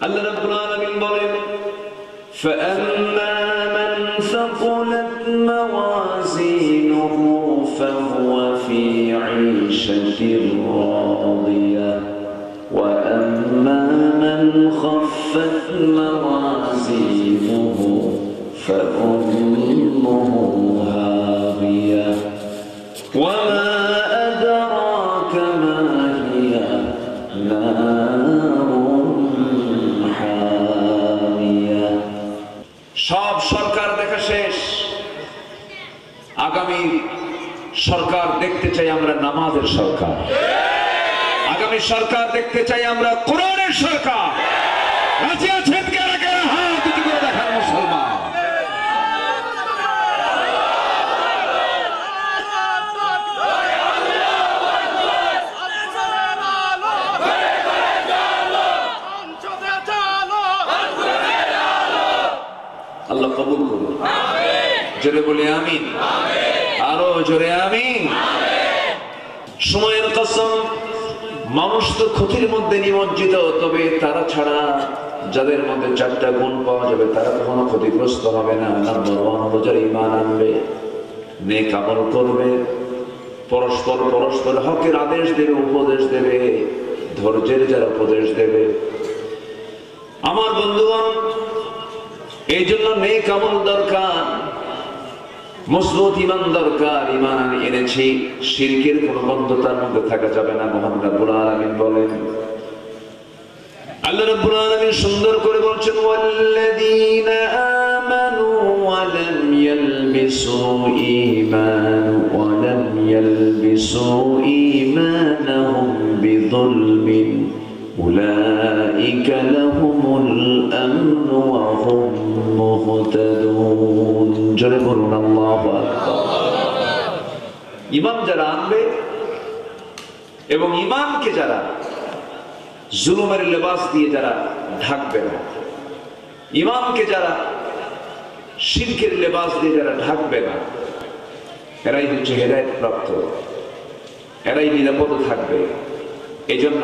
আল্লাহ রাব্বুল আলামিন বলেন فأما من ثقلت موازينه فهو في عيشة راضية وأما من خفت موازينه فأمه هاوية وما أدراك ما هي نار حامية সব সরকার দেখা শেষ আগামী সরকার দেখতে চাই আমরা নামাজের সরকার আগামী সরকার দেখতে চাই আমরা কোরআনের সরকার রাজি আছেন কারা কারা হাত উঁচু করে দেখান মুসলমান আল্লাহ কবুল করুন জোরে বলি আমিন আরো জোরে আমিন সময়ের কসম মানুষ তো ক্ষতির মধ্যে নিমজ্জিত তবে তারা ছাড়া যাদের মধ্যে চারটা গুণ পাওয়া যাবে তারা কখনো ক্ষতিগ্রস্ত হবে না নাম্বার ওয়ান হলো যারা ঈমান আনবে নেক আমল করবে পরস্পর হকের আদেশ দেবে উপদেশ দেবে ধৈর্যের যারা উপদেশ দেবে আমার বন্ধুগণ এই জন্য নেক আমল দরকার মজবুত ঈমান দরকার ঈমান এনেছি শিরকের কোনো বন্ধতার মধ্যে থাকা যাবে না মুহাম্মদ রাব্বুল আলামিন বলেন আল্লাহ রাব্বুল আলামিন সুন্দর করে বলছেন ওয়াল্লাযীনা আমানু ওয়া লাম ইয়ালবিসু ঈমানাহুম বিযুলমিন উলাইকা লাহুমুল আমনু ওয়া হুম মুহতাদুন জোরে বলুন আল্লাহু আকবার ঈমান যারা আনবে এবং ঈমানকে যারা জুলুমের লেবাস দিয়ে যারা ঢাকবে না ঈমানকে যারা শিরকের লেবাস দিয়ে যারা ঢাকবে না এরাই হচ্ছে হেদায়েত প্রাপ্ত এরাই নিরাপদ থাকবে এজন্য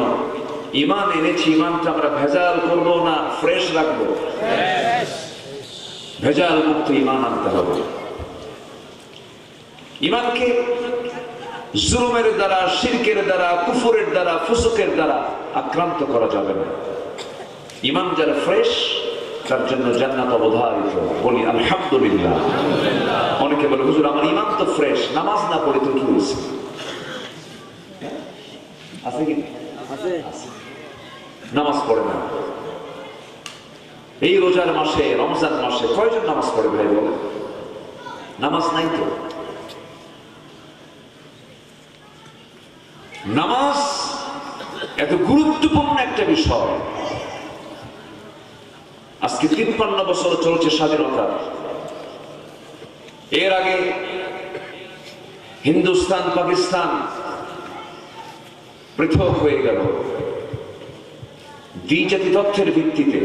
ঈমান এনেছি ঈমানটা আমরা ভেজাল করব না ফ্রেশ রাখবো ভেজাল মুক্ত ঈমান আনতে হবে ঈমানকে জুলুমের দ্বারা শিরকের দ্বারা কুফরের দ্বারা ফুসুকের দ্বারা আক্রান্ত করা যাবে না ঈমান যারা ফ্রেশ তার জন্য জান্নাত অবধারিত বলি আলহামদুলিল্লাহ অনেকে বলে হুজুর আমার ঈমান তো ফ্রেশ নামাজ না পড়ে তো কি হয়েছে আছে কি আছে নামাজ পড়ে না এই রোজার মাসে রমজান মাসে কয়জন নামাজ পড়ে ভাই বলে নামাজ নাই তো নামাজ এত গুরুত্বপূর্ণ একটা বিষয় আজকে 53 বছর চলছে স্বাধীনতা এর আগে হিন্দুস্তান পাকিস্তান পৃথক হয়ে গেল দ্বিজাতি তথ্যের ভিত্তিতে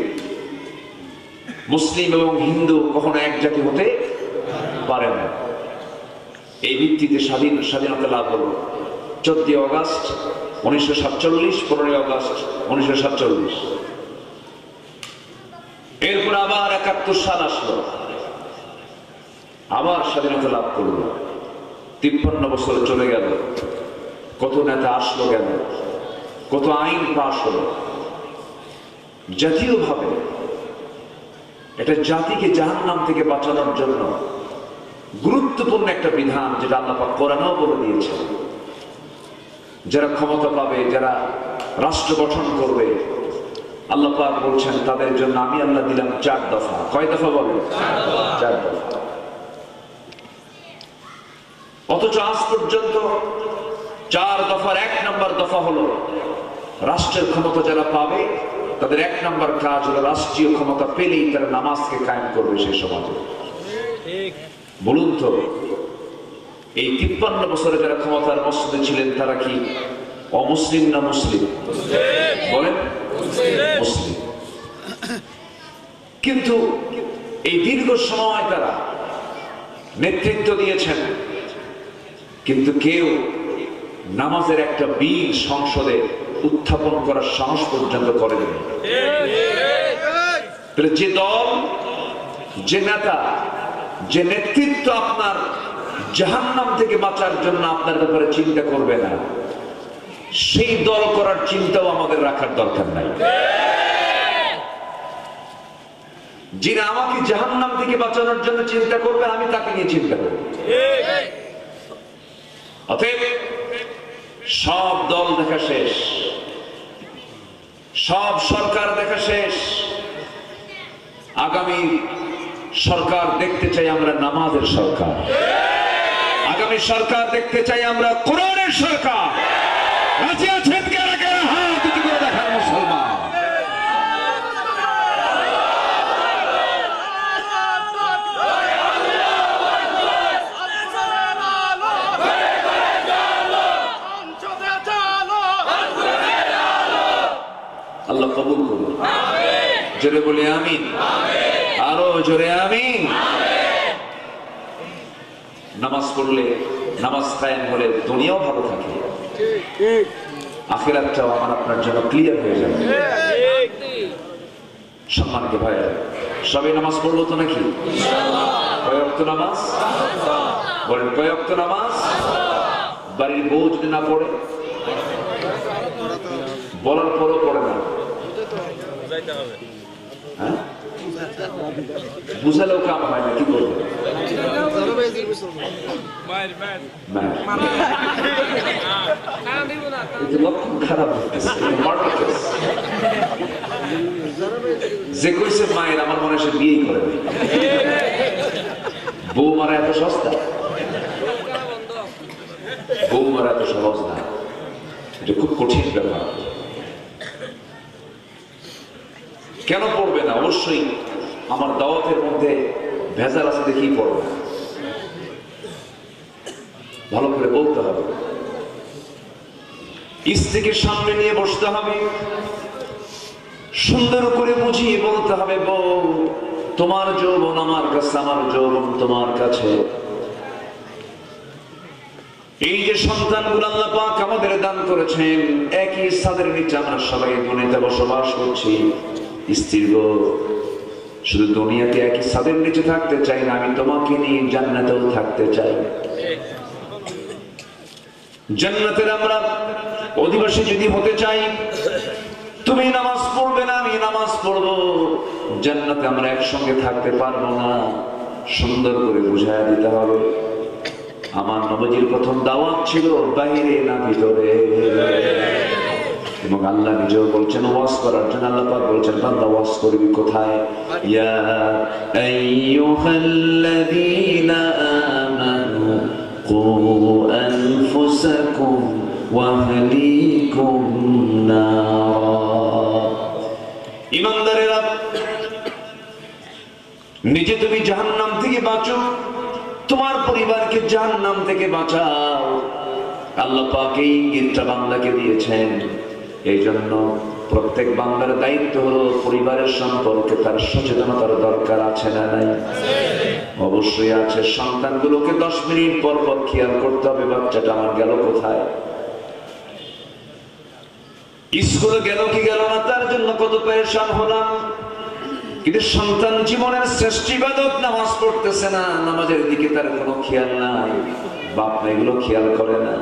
মুসলিম এবং হিন্দু কখনো এক জাতি হতে পারে না এই ভিত্তিতে স্বাধীনতা লাভ হলো 14 আগস্ট 1947 15 আগস্ট 1947 এরপর আবার 71 সাল আসলো আবার স্বাধীনতা লাভ করলো 53 বছর চলে গেল কত নেতা আসলো গেল কত আইন পাশ হলো জাতীয়ভাবে এটা জাতিকে জাহান্নাম থেকে বাঁচানোর জন্য গুরুত্বপূর্ণ একটা বিধান যেটা আল্লাহ পাক কোরআনেও বলে দিয়েছে যারা ক্ষমতা পাবে যারা রাষ্ট্র গঠন করবে আল্লাহ পাক বলছেন তাদের জন্য আমি আল্লাহ দিলাম 4 দফা কয় দফা বলেন 4 দফা অথচ আজ পর্যন্ত 4 দফার 1 নম্বর দফা হলো রাষ্ট্রের ক্ষমতা যারা পাবে তাদের 1 নম্বর কাজ হলো রাষ্ট্রীয় ক্ষমতা পেলেই তারা নামাজকে কায়েম করবে সেই সমাজে বলুন তো এই 53 বছরে যারা ক্ষমতার মসনদে ছিলেন তারা কি অমুসলিম না মুসলিম বলেন মুসলিম কিন্তু এই দীর্ঘ সময় তারা নেতৃত্ব দিয়েছেন কিন্তু কেউ নামাজের একটা বিল সংসদে উত্থাপন করার সাহস পর্যন্ত করেনি যে দল, যে নেতা, যে নেতৃত্ব আপনার জাহান্নাম থেকে বাঁচার জন্য আপনার ব্যাপারে চিন্তা করবে না, সেই দল করার চিন্তাও আমাদের রাখার দরকার নাই। যিনি আমাকে জাহান্নাম থেকে বাঁচানোর জন্য চিন্তা করবে, আমি তাকে নিয়ে চিন্তা করব। অতএব সব দল দেখা শেষ, সব সরকার দেখা শেষ। আগামী সরকার দেখতে চাই আমরা নামাজের সরকার, আগামী সরকার দেখতে চাই আমরা কোরআনের সরকার। রাজি আছেন কারা কারা? হাত উঁচু করে দেখান মুসলমান। আল্লাহ কবুল করুন, জোরে বলি আমিন, আরো জোরে আমিন। নামাজ পড়লে, নামাজ কায়েম হলে দুনিয়াও ভালো থাকে, আখিরাতটাও আমার আপনার জন্য ক্লিয়ার হয়ে যাবে। সম্মানিত ভাইরা, সবাই নামাজ পড়লো তো নাকি? কয় ওয়াক্ত নামাজ? বলেন কয় ওয়াক্ত নামাজ? বাড়ির বউ যদি না পড়ে, বলার পরও পড়ে না, বুঝালেও কাম হয় না, কি করবে? লক্ষণ খারাপ, যে কইছে মায়ের, আমার মনে সে বিয়েই করে। বউ মারা এত সস্তা, বউ মারা এত সহজ না, এটা খুব কঠিন ব্যাপার। কেন পড়বে না? অবশ্যই আমার দাওয়াতের মধ্যে ভেজাল আছে দেখেই পড়বে, ভালো করে বলতে হবে, স্ত্রীকে সামনে নিয়ে বসতে হবে, সুন্দর করে বুঝিয়ে বলতে হবে, বউ তোমার যৌবন আমার কাছে, আমার যৌবন তোমার কাছে। এই যে সন্তানগুলো আল্লাহ পাক আমাদের দান করেছেন, একই ছাদের নিচে আমরা সবাই দুনিয়াতে বসবাস করছি। স্ত্রী গো, শুধু দুনিয়াতে একই ছাদের নিচে থাকতে চাই না, আমি তোমাকে নিয়ে জান্নাতেও থাকতে চাই। জান্নাতের আমরা অধিবাসী যদি হতে চাই, তুমি নামাজ পড়বে না, আমি নামাজ পড়বো, জান্নাতে আমরা একসঙ্গে থাকতে পারবো না। সুন্দর করে বুঝায় দিতে হবে। আমার নবীজির প্রথম দাওয়াত ছিল বাইরে না ভিতরে, এবং আল্লাহ নিজেও বলছেন ওয়াজ করার জন্য। আল্লাহ পাক বলছেন বান্দা ওয়াজ করবি কোথায়? ইয়া আইয়ুহাল্লাযীনা আমানু কু আনফুসাকুম ওয়া আহলিকুম নার। ঈমানদারেরা, নিজে তুমি জাহান্নাম থেকে বাঁচো, তোমার পরিবারকে জাহান্নাম থেকে বাঁচাও। আল্লাহ পাক এই ইঙ্গিতটা বান্দাকে দিয়েছেন। এই জন্য প্রত্যেক বান্দার দায়িত্ব হলো পরিবারের সম্পর্কে তার সচেতনতার দরকার আছে না নাই? অবশ্যই আছে। সন্তানগুলোকে 10 মিনিট পর পর খেয়াল করতে হবে, বাচ্চাটা আমার গেল কোথায়, স্কুলে গেল কি গেল না, তার জন্য কত পেরেশান হলাম। কিন্তু সন্তান জীবনের শ্রেষ্ঠ ইবাদত, নামাজ পড়তেছে না, নামাজের দিকে তার কোনো খেয়াল নাই, বাপ মা এগুলো খেয়াল করে না।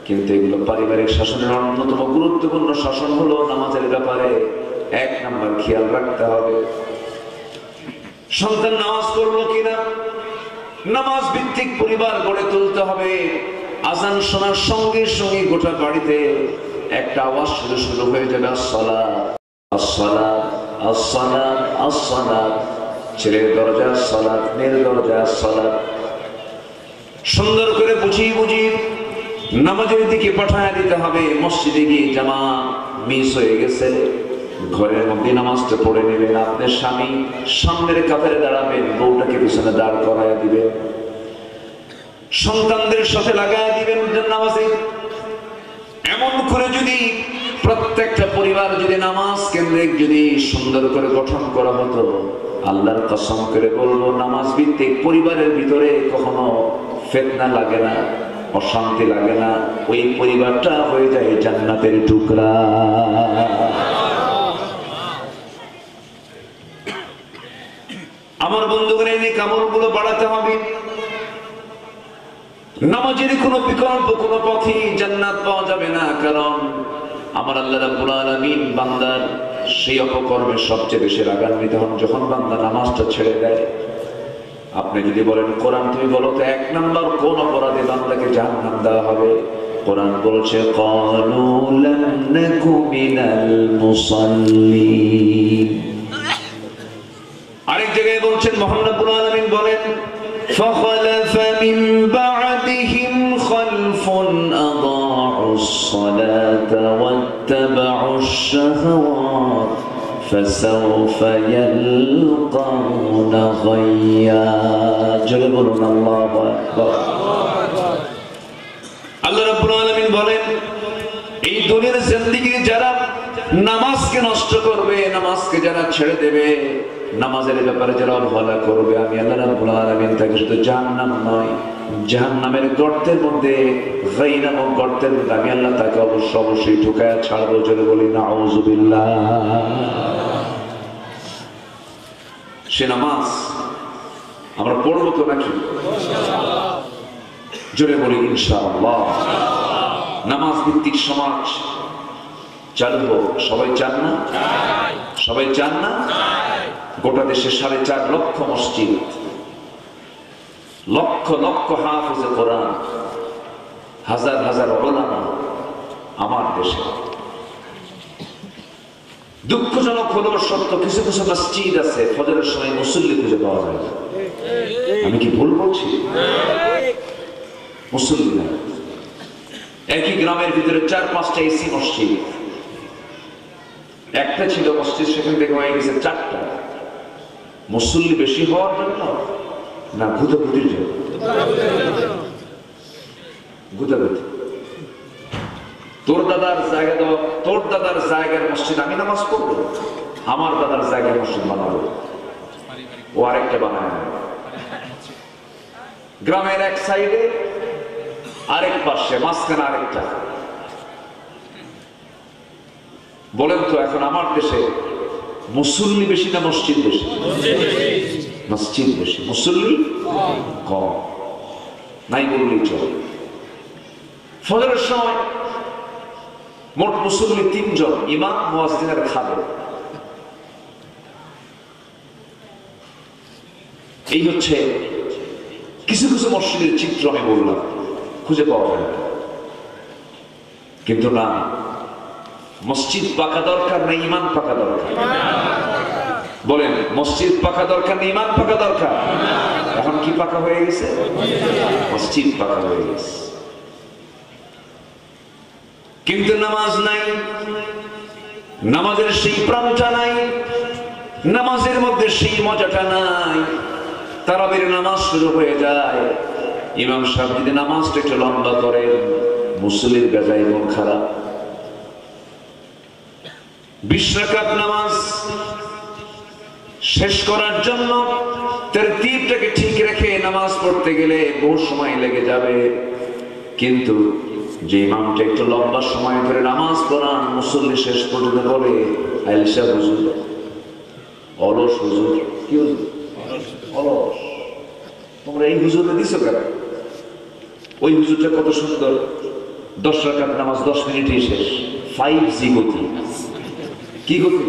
কিন্তু এগুলো পারিবারিক শাসনের অন্যতম গুরুত্বপূর্ণ শাসন হলো নামাজের ব্যাপারে 1 নাম্বার খেয়াল রাখতে হবে। সন্তান নামাজ পড়লো কিনা, নামাজ ভিত্তিক পরিবার গড়ে তুলতে হবে। আজান শোনার সঙ্গে সঙ্গে গোটা বাড়িতে একটা আওয়াজ শুরু হয়ে যাবে, আসসালাত আসসালাত আসসালাত আসসালাত। ছেলের দরজা আসসালাত, মেয়ের দরজা আসসালাত। সুন্দর করে বুঝিয়ে বুঝিয়ে নামাজের দিকে পাঠায় দিতে হবে। মসজিদে গিয়ে জামাত মিস হয়ে গেছে, ঘরের মধ্যে নামাজটা পড়ে নেবেন। আপনার স্বামী সামনের কাতারে দাঁড়াবেন, বউটাকে পিছনে দাঁড় করায় দিবেন, সন্তানদের সাথে লাগায় দিবেন নামাজে। এমন করে যদি প্রত্যেকটা পরিবার যদি নামাজ কেন্দ্রিক যদি সুন্দর করে গঠন করা হতো, আল্লাহর কসম করে বলবো, নামাজ ভিত্তিক পরিবারের ভিতরে কখনো ফিতনা লাগে না, অশান্তি লাগে না। ওই পরিবারটা হয়ে যায় জান্নাতের টুকরা। আমার বন্ধুগণ, এই নেক আমলগুলো বাড়াতে হবে। নামাজের কোনো বিকল্প কোনো পথে জান্নাত পাওয়া যাবে না, কারণ আমার আল্লাহ রাব্বুল আলামিন বান্দার সেই অপকর্মে সবচেয়ে বেশি রাগান্বিত হন যখন বান্দা নামাজটা ছেড়ে দেয়। আপনি যদি বলেন কোরআন তুমি বলো তো 1 নাম্বার কোন অপরাধে বান্দাকে জাহান্নাম দেওয়া হবে? কোরআন বলছে ক্বালু লাম নাকু মিনাল মুসাল্লিন। আরেক জায়গায় বলছেন মহান রব্বুল আলামিন বলেন ফাখালাফা মিন বা'দিহিম খালফুন আদাউস সালাতা ওয়াত্তাবাউশ শাহাওয়াত ফাসাউফা ইয়ালকাউনা গায়্যা। জোরে বলুন আল্লাহু আকবার। আল্লাহ রাব্বুল আলামিন বলেন এই দুনিয়ার জিন্দেগি যারা নামাজকে নষ্ট করবে, নামাজকে যারা ছেড়ে দেবে, নামাজের ব্যাপারে যারা অবহেলা করবে, আমি আল্লাহ রাব্বুল আলামিন তাকে শুধু জাহান্নাম নয়, জাহান্নামের গর্তের মধ্যে, গায়্যা নামক গর্তের মধ্যে আমি আল্লাহ তাকে অবশ্যই ঢুকায়া ছাড়বো। জোরে বলি নাউযুবিল্লাহ। সে নামাজ আমরা পড়বো তো নাকি? জোরে বলি ইনশাআল্লাহ। নামাজ ভিত্তিক সমাজ চালু হোক। সবাই চান না? সবাই চান না? গোটা দেশে 4.5 লক্ষ মসজিদ, লক্ষ লক্ষ হাফেজে কোরআন, হাজার হাজার উলামা আমার দেশে। দুঃখজনক হলো সত্য, কিছু কিছু মসজিদ আছে ফজরের সময় মুসল্লি খুঁজে পাওয়া যায় না। আমি কি ভুল বলছি? মুসল্লি না। একই গ্রামের ভিতরে 4-5টা এসি মসজিদ, একটা ছিল মসজিদ, সেখান থেকে হয়ে গেছে 4টা। মুসল্লি বেশি হওয়ার জন্য না ভূতভূতির জন্য? ভূতভূতি। তোর দাদার জায়গা দাও, তোর দাদার জায়গার মসজিদ আমি নামাজ পড়বো, আমার দাদার জায়গায় মসজিদ বানাবো, ও আরেকটা বানায়। গ্রামের এক সাইডে, আরেক পাশে, মাঝখানে আরেকটা। বলেন তো এখন আমার দেশে মুসল্লি বেশি না মসজিদ বেশি? মসজিদ বেশি, মুসল্লি কম। নাই বললেই চলে। ফজরের সময় মোট মুসল্লি 3 জন, ইমাম, মুয়াজ্জিন আর খাদেম। এই হচ্ছে কিছু কিছু মসজিদের চিত্র আমি বললাম, খুঁজে পাওয়া যায় না। কিন্তু না, মসজিদ পাকা দরকার না ইমান পাকা দরকার? বলেন মসজিদ পাকা দরকার না ইমান পাকা দরকার? এখন কি পাকা হয়ে গেছে? মসজিদ পাকা হয়ে গেছে, কিন্তু নামাজ নাই, নামাজের সেই প্রাণটা নাই, নামাজের মধ্যে সেই মজাটা নাই। তারাবির নামাজ শুরু হয়ে যায়, ইমাম সাহেব যদি নামাজটা একটু লম্বা করেন, মুসল্লির বেজায় মন খারাপ। 20 রাকাত নামাজ শেষ করার জন্য তারতিবটাকে ঠিক রেখে নামাজ পড়তে গেলে বহু সময় লেগে যাবে, কিন্তু যে ইমামটা একটু লম্বা সময় ধরে নামাজ পড়ান, মুসল্লি শেষ পর্যন্ত বলে আইলসা হুজুর, অলস হুজুর। কি হুজুর? অলস। তোমরা এই হুজুরে দিছো কেন? ওই হুজুরটা কত সুন্দর, 10 রাকাত নামাজ 10 মিনিটেই শেষ। 5G গতি। কি গতি?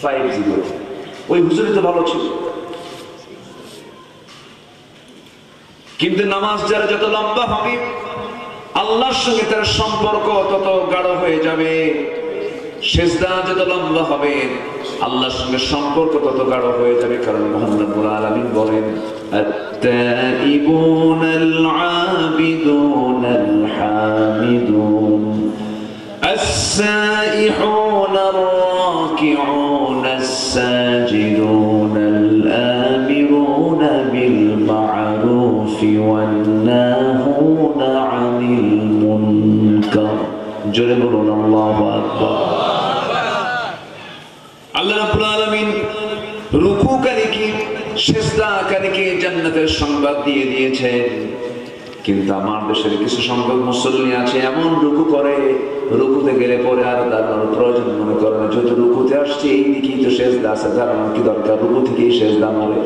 5G গতি। ওই হুজুরই তো ভালো ছিল। কিন্তু নামাজ যারা যত লম্বা হবে, আল্লাহর সঙ্গে তার সম্পর্ক তত গাঢ় হয়ে যাবে। সিজদা যত লম্বা হবে, আল্লাহর সঙ্গে সম্পর্ক তত গাঢ় হয়ে যাবে। কারণ মহান রব্বুল আলামিন বলেন আত-তাইবুনাল আবিদুনাল হামিদুন আস-সাইহুনার রাকিউনাস সাজিদুনাল আমিরুনা বিল মা'রুফি ওয়ান নাহুনা আনিল মুনকার। জোরে বলুন আল্লাহু আকবার। আল্লাহ রাব্বুল আলামিন রুকুকারীকে, সিজদাকারীকে জান্নাতের সংবাদ দিয়ে দিয়েছেন। কিন্তু আমার দেশের কিছু সংখ্যক মুসল্লি আছে এমন রুকু করে, রুকুতে গেলে পরে আর দাঁড়ানোর প্রয়োজন মনে করে না, যেহেতু রুকুতে আসছে এই দিকেই তো সেজদা আছে, দাঁড়ানোর কি দরকার, রুকু থেকেই সেজদা মারে।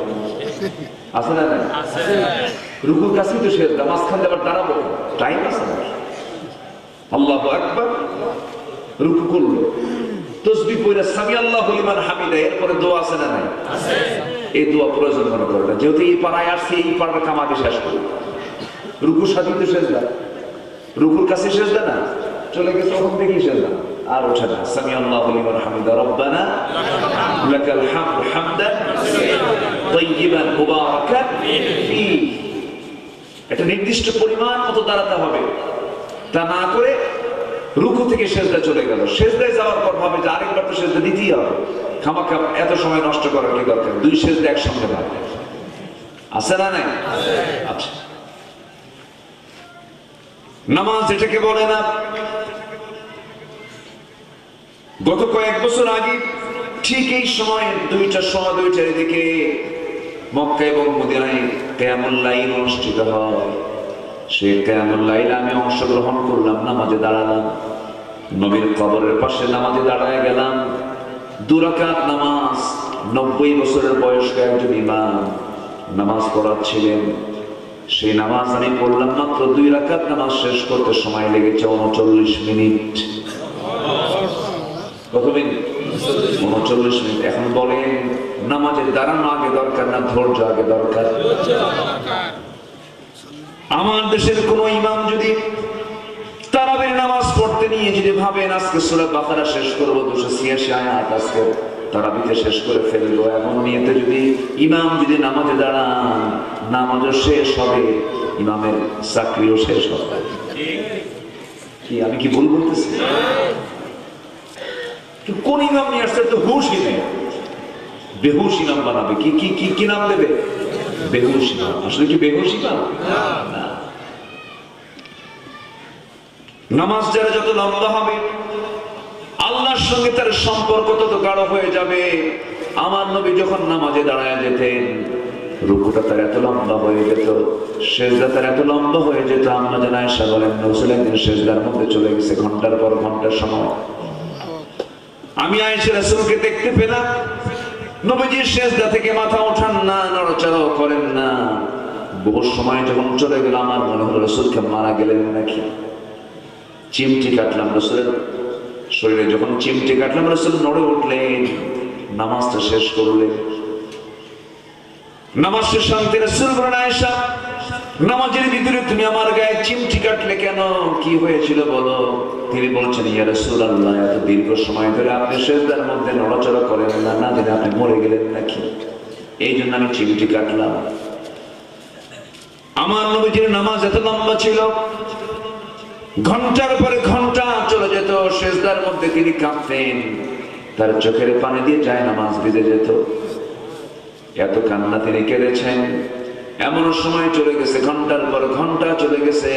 আছে না? রুকুর কাছেই তো সেজদা, মাঝখান দিয়ে আবার দাঁড়াবো, টাইম আছে না? আল্লাহু আকবার, রুকু করলো, তাসবিহ পড়ে সামি আল্লাহু লিমান হামিদা, এরপরে দোয়া আছে না নাই? আছে। এই দোয়া প্রয়োজন মনে করে না, যেহেতু এই পাড়ায় আসছে এই পাড়ার কাম আগে শেষ করো। রুকুর সাথে তো সেজদা, রুকুর কাছে সেজদা না, চলে গেছে ওখান থেকেই সেজদা, আর ওঠে না। সামি আল্লাহু লিমান হামিদা রব্বানা লাকাল হামদু হামদান তাইয়িবান মুবারাকান ফি, একটা নির্দিষ্ট পরিমাণ মতো দাঁড়াতে হবে, তা না করে রুকু থেকে সেজদা চলে গেল, সেজদায় যাওয়ার পর ভাবে যে আরেকবার তো সেজদা দিতেই হবে, খামাখা এত সময় নষ্ট করার কি দরকার, দুই সেজদা একসঙ্গে ভাবে। আছে না নাই? আচ্ছা, নামাজ এটাকে বলে না। গত কয়েক বছর আগে ঠিক এই সময় 2টার দিকে মক্কা এবং মদিনায় কিয়ামুল লাইল অনুষ্ঠিত হয়। সেই কিয়ামুল লাইলে আমি অংশগ্রহণ করলাম, নামাজে দাঁড়ালাম, নবীর কবরের পাশে নামাজে দাঁড়ায় গেলাম। 2 রাকাত নামাজ, 90 বছরের বয়স্ক একজন ইমাম নামাজ পড়াচ্ছিলেন। সেই নামাজ আমি পড়লাম, মাত্র 2 রাকাত নামাজ শেষ করতে সময় লেগেছে 39 মিনিট। কত মিনিট? 39 মিনিট। এখন বলেন, নামাজে দাঁড়ানো আগে দরকার না ধৈর্য আগে দরকার? আমার দেশের কোন ইমাম যদি তারাবির নামাজ পড়তে নিয়ে যদি ভাবেন আজকে সূরা বাকারা শেষ করব, 286 আয়াত আজকে তারাবিতে শেষ করে ফেলবো, এমন নিয়তে যদি ইমাম যদি নামাজে দাঁড়ান, নামাজও শেষ হবে, ইমামের চাকরিও শেষ হবে। কি আমি কি ভুল বলতেছি? কোন ইমাম নিয়ে আসছে তো হুশই নেই, বেহুশ ইমাম বানাবে। কি কি কি কি নাম দেবে? বেহুশ ইমাম। আসলে কি বেহুশ ইমাম? না। নামাজ যারা যত লম্বা হবে, আল্লাহর সঙ্গে তার সম্পর্ক তত গাঢ় হয়ে যাবে। আমার নবী যখন নামাজে দাঁড়ায় যেতেন, রুকুটা তার এত লম্বা হয়ে যেত, সেজদা তার এত লম্বা হয়ে যেত, আম্মা জান আয়েশা বলেন রাসূল একদিন সেজদার মধ্যে চলে গেছে ঘন্টার পর ঘন্টার সময়। আমি আয়েশা রাসূলকে দেখতে পেলাম, নবীজি সেজদা থেকে মাথা ওঠান না, নড়াচড়াও করেন না। বহু সময় যখন চলে গেল, আমার মনে হলো রাসূলকে মারা গেলেন নাকি। চিমটি কাটলাম রাসূলের শরীরে, যখন চিমটি কাটলাম রাসূল নড়ে উঠলেন, নামাজটা শেষ করলেন। নামাজ শেষ শান্তি রাসূল বলেন, আয়েশা নামাজের ভিতরে তুমি আমার গায়ে চিমটি কাটলে কেন, কি হয়েছিল বলো? তিনি বলছেন, ইয়া রাসূলুল্লাহ, এত দীর্ঘ সময় ধরে আপনি সেজদার মধ্যে নড়াচড়া করেন না, না জানি আপনি মরে গেলেন নাকি, এই জন্য আমি চিমটি কাটলাম। আমার নবীজির নামাজ এত লম্বা ছিল, ঘন্টার পরে ঘন্টা চলে যেত সেজদার মধ্যে, তিনি কাঁদতেন, তার চোখের পানি দিয়ে যায় নামাজ ভিজে যেত, এত কান্না তিনি কেঁদেছেন। এমন সময় চলে গেছে, ঘন্টার পর ঘন্টা চলে গেছে,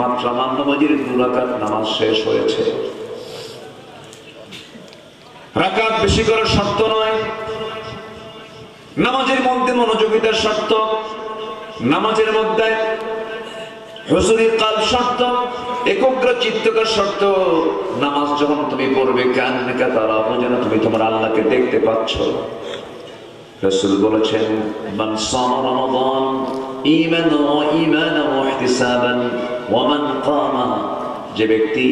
মাত্র আমার নবীজির 2 রাকাত নামাজ শেষ হয়েছে। রাকাত বেশি করার শর্ত নয়, নামাজের মধ্যে মনোযোগিতার শর্ত, নামাজের মধ্যে হুজুরি কাল শর্ত, একগ্র চিত্তকার শর্ত। নামাজ যখন তুমি পড়বে, কান্নাকা তারাহু, যেন তুমি তোমার আল্লাহকে দেখতে পাচ্ছ। রাসূল বলেছেন, মান সামা রমাদান ঈমানান ওয়া ইহতিসাবান ওয়া মান কামা, যে ব্যক্তি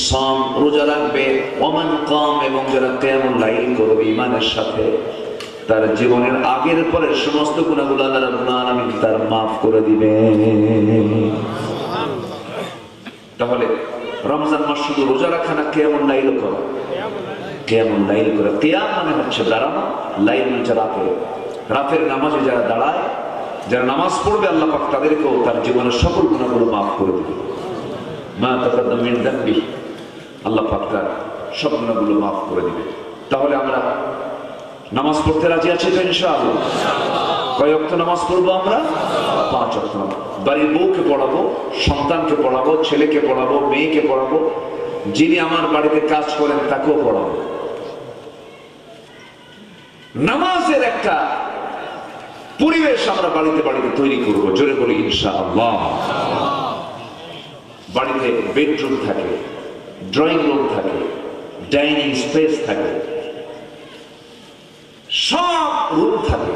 সাম রোজা রাখবে, ওয়া মান কাম, এবং যারা কিয়ামুল লাইল করবে ঈমানের সাথে, তার জীবনের আগের পরের সমস্ত গুনাহগুলো আল্লাহ রাব্বুল আলামিন তার maaf করে দিবেন। তাহলে রমজান মাস শুধু রোজা রাখা না, কিয়ামুল লাইল করা। কিয়ামুল লাইল করা, কিয়াম মানে হচ্ছে দাঁড়ানো, লাইল মানে রাতের নামাজে যারা দাঁড়ায়, যারা নামাজ পড়বে, আল্লাহ পাক তাদেরকেও তার জীবনের সকল গুনাহগুলো maaf করে দিবেন। মা তাকাদ্দাম মিন যামবি, আল্লাহ পাক তার সব গুনাহগুলো maaf করে দিবেন। তাহলে আমরা নামাজ পড়তে রাজি আছি তো ইনশাআল্লাহ? কয় ওয়াক্ত নামাজ পড়বো আমরা? 5 ওয়াক্ত নামাজ। বাড়ির বউকে পড়াবো, সন্তানকে পড়াবো, ছেলেকে পড়াবো, মেয়েকে পড়াবো, যিনি আমার বাড়িতে কাজ করেন তাকেও পড়াবো। নামাজের একটা পরিবেশ আমরা বাড়িতে বাড়িতে তৈরি করব, জোরে বলি ইনশাআল্লাহ। বাড়িতে বেডরুম থাকে, ড্রয়িং রুম থাকে, ডাইনিং স্পেস থাকে, সব রুম থাকে,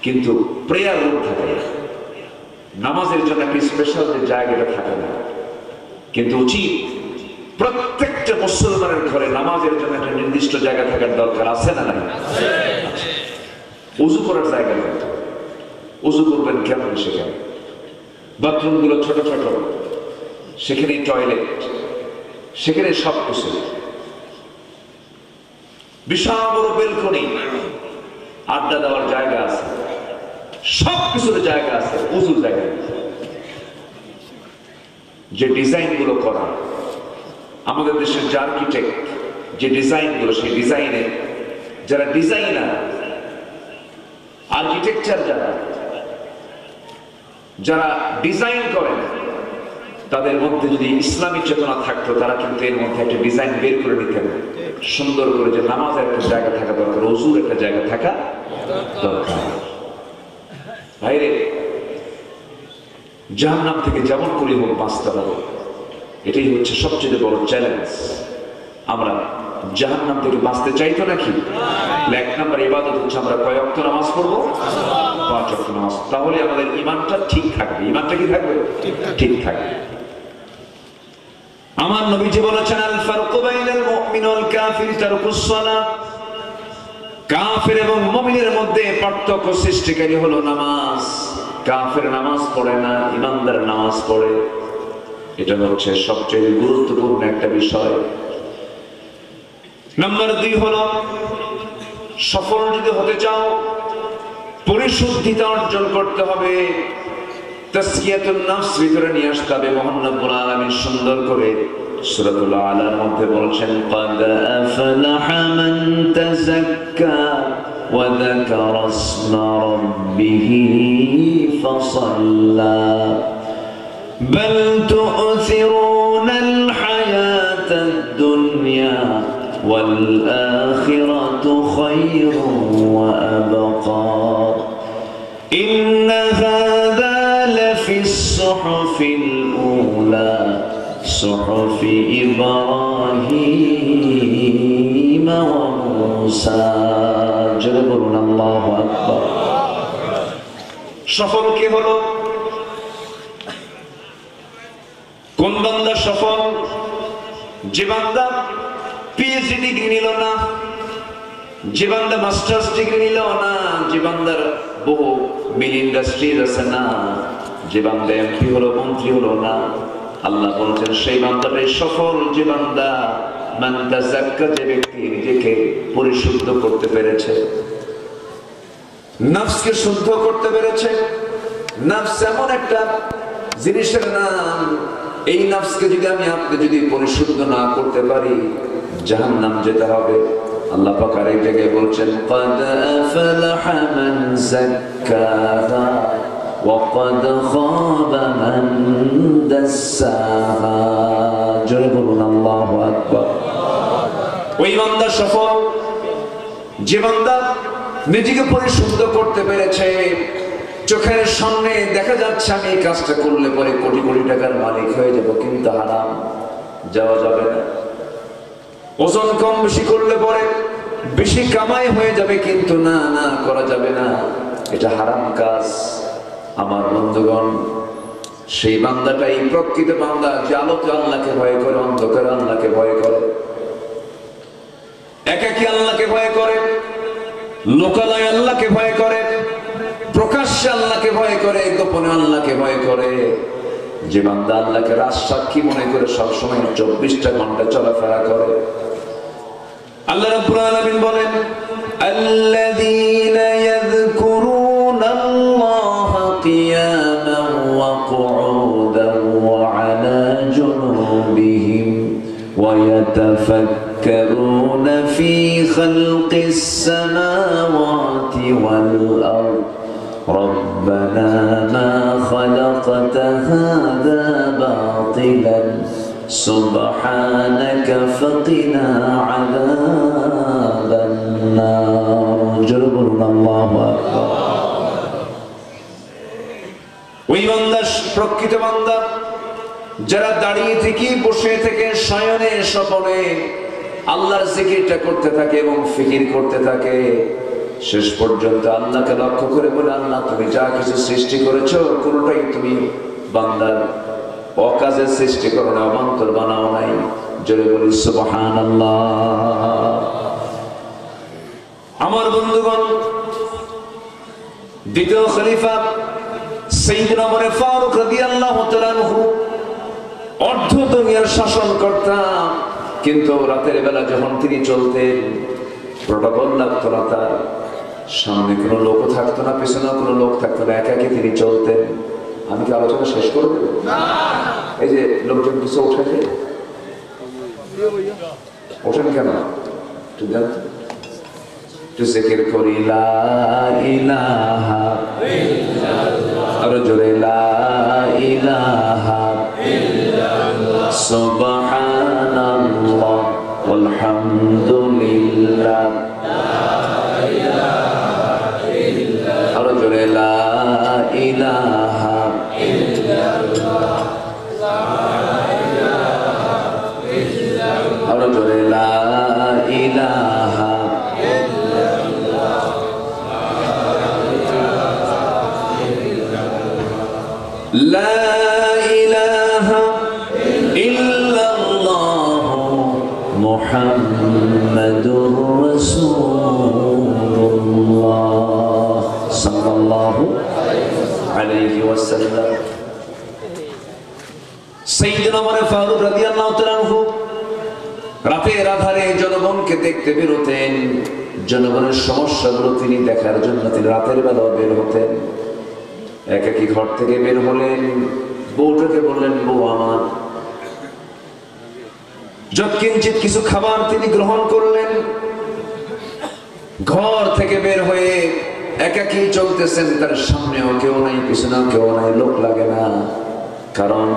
কিন্তু প্রেয়ার রুম থাকে না। নামাজের জন্য একটা স্পেশাল যে জায়গাটা থাকে না, কিন্তু উচিত প্রত্যেকটা মুসলমানের ঘরে নামাজের জন্য একটা নির্দিষ্ট জায়গা থাকার দরকার আছে না নাই? উযু করার জায়গা নেই, উযু করবেন কেমন? সেখানে বাথরুম গুলো ছোট ছোট, সেখানে টয়লেট, সেখানে সব কিছু, বিশাল বড় বেলকনি, আড্ডা দেওয়ার জায়গা আছে, সব কিছুর জায়গা আছে, উযুর জায়গা। যে ডিজাইন গুলো করা আমাদের দেশের যে আর্কিটেক্ট, যে ডিজাইন গুলো, সেই ডিজাইনে যারা ডিজাইনার, আর্কিটেকচার যারা ডিজাইন করেন, তাদের মধ্যে যদি ইসলামী চেতনা থাকতো, তারা কিন্তু এর মধ্যে একটা ডিজাইন বের করে নিতেন সুন্দর করে, যে নামাজের একটা জায়গা থাকা দরকার, ওযুর একটা জায়গা থাকা দরকার। ভাইরে, জাহান্নাম থেকে যেমন করে হোক বাঁচতে হবে, এটাই হচ্ছে সবচেয়ে বড় চ্যালেঞ্জ। আমরা জাহান্নাম থেকে বাঁচতে চাই তো নাকি? এক নম্বর ইবাদত হচ্ছে আমরা কয় ওয়াক্ত নামাজ পড়বো? 5 ওয়াক্ত নামাজ। তাহলে আমাদের ঈমানটা ঠিক থাকবে। ঈমানটা কি থাকবে? ঠিক থাকবে। আমার নবীজি বলেছেন, আল ফারকু বাইনাল মুমিন ওয়াল কাফির তারকুস সালাত। কাফের এবং মুমিনের মধ্যে পার্থক্য সৃষ্টিকারী হলো নামাজ। কাফের নামাজ পড়ে না, ঈমানদার নামাজ পড়ে। এটা হচ্ছে সবচেয়ে গুরুত্বপূর্ণ একটা বিষয়। নাম্বার 2 হলো, সফল যদি হতে চাও, পরিশুদ্ধিতা অর্জন করতে হবে, তাসকিয়াতুন নফস ভিতরে নিয়ে আসতে হবে। মহান রব্বুল আলামিন সুন্দর করে সূরাতুল আলার মধ্যে বলেছেন, ক্বাদ আফলাহা মান তাযাক্কা ওয়া যাকারা ইসমা রাব্বিহি ফাসাল্লা বাল তু'থিরুনাল হায়াতাদ দুনিয়া ওয়াল আখিরাতু খায়রুন ওয়া আবকা ইন্না হাযা লাফিস সুহুফিল উলা সুহুফি ইব্রাহিম ওয়া মূসা। জোরে বলুন আল্লাহু আকবার। সফল কে হলো? কোন বান্দা সফল? যে বান্দা পিএইচডি ডিগ্রি নিল না, যে বান্দা মাস্টার্স ডিগ্রি নিল না, যে বান্দার বহু মিল ইন্ডাস্ট্রিজ আছে না, যে বান্দা এমপি হলো, মন্ত্রী হলো না। আল্লাহ বলছেন সেই বান্দাটাই সফল, যে বান্দা মান তাযাক্কা, যে ব্যক্তি নিজেকে পরিশুদ্ধ করতে পেরেছে, নফসকে শুদ্ধ করতে পেরেছে। নফস এমন একটা জিনিসের নাম, এই নফসকে যদি আপনি যদি পরিশুদ্ধ না করতে পারি, জাহান্নাম যেতে হবে। আল্লাহ পাক আরেক জায়গায় বলছেন, ক্বাদ আফলাহা মান যাক্কাহা ওয়া ক্বাদ খাবা মান দাসসাহা। জোরে বলুন আল্লাহু আকবার। ওই বান্দা সফল, যে বান্দা নিজেকে পরিশুদ্ধ করতে পেরেছে। চোখের সামনে দেখা যাচ্ছে আমি এই কাজটা করলে পরে কোটি কোটি টাকার মালিক হয়ে যাব, কিন্তু হারাম, যাওয়া যাবে না। ওজন কম বেশি করলে পরে বেশি কামাই হয়ে যাবে, কিন্তু না, না করা যাবে না, এটা হারাম কাজ। আমার বন্ধুগণ, সেই বান্দাটাই প্রকৃত বান্দা, যে আলোতে আল্লাহকে ভয় করে, অন্ধকারে আল্লাহকে ভয় করে, একাকী আল্লাহকে ভয় করে, লোকালয়ে আল্লাহকে ভয় করে, প্রকাশ্যে আল্লাহকে ভয় করে, গোপনে আল্লাহকে ভয় করে। যে বান্দা আল্লাহকে রাজসাক্ষী মনে করে সবসময় 24টা ঘন্টা চলাফেরা করে। আল্লাহ রাব্বুল আলামিন বলেন, আল্লাযীনা ইয়াযকুরুনাল্লাহা কিয়ামান ওয়া কুউদান ওয়া আলা জুনুবিহিম ওয়া ইয়াতাফাক্কারুনা ফী খালকিস সামাওয়াতি ওয়াল আরদ ربنا ما خلقت هذا باطلا سبحانك فقنا عذاب النار. جربنا الله أكبر. প্রকৃত বান্দা যারা দাঁড়িয়ে থেকে বসে থেকে শয়নে স্বপনে আল্লাহর জিকিরটা করতে থাকে এবং ফিকির করতে থাকে, শেষ পর্যন্ত আল্লাহকে লক্ষ্য করে বলে, আল্লাহ তুমি যা কিছু সৃষ্টি করেছো কোনোটাই তুমি বান্দার অকাজে সৃষ্টি করো না, অবান্তর বানাও নাই। জোরে বলি সুবহানাল্লাহ। আমার বন্ধুগণ, দ্বিতীয় খলিফা সাইয়েদনা ওমর ফারুক রাদিয়াল্লাহু তাআলা আনহু অর্ধ দুনিয়ার শাসনকর্তা, কিন্তু রাতের বেলা যখন তিনি চলতেন প্রটোকল লাগতো না, তার সামনে কোনো লোক থাকতো না, পেছনে কোনো লোক থাকতো না, একা একা তিনি চলতেন। আমি কি আলোচনা শেষ করে দেব? এই যে লোকজন কিছু উঠেছে, ওঠেন কেন? একটু জিকির করি লা ইলাহা ইল্লাল্লাহ, আরো জোরে লা ইলাহা ইল্লাল্লাহ, সুবহানাল্লাহ আলহামদুলিল্লাহ, আরো জোরে লা ইলাহা ইল্লাল্লাহ, আরো জোরে লা ইলাহা ইল্লাল্লাহ, লা ইলাহা ইল্লাল্লাহ মুহাম্মাদুর রাসূলুল্লাহ সাল্লাল্লাহু আলাইহি ওয়াসাল্লাম। সাইয়েদনা ওমর ফারুক রাদিয়াল্লাহু তাআলা আনহু রাতের আধারে জনগণকে দেখতে বের হতেন, জনগণের সমস্যাগুলো তিনি দেখার জন্য তিনি রাতের বেলা বের হতেন। একাকী ঘর থেকে বের হলেন, বউটাকে বললেন, বউ আমার, যৎকিঞ্চিত কিছু খাবার তিনি গ্রহণ করলেন। ঘর থেকে বের হয়ে একাকী চলতেছেন, তার সামনেও কেউ নাই, পিছনেও কেউ নাই, লোক লাগে না। কারণ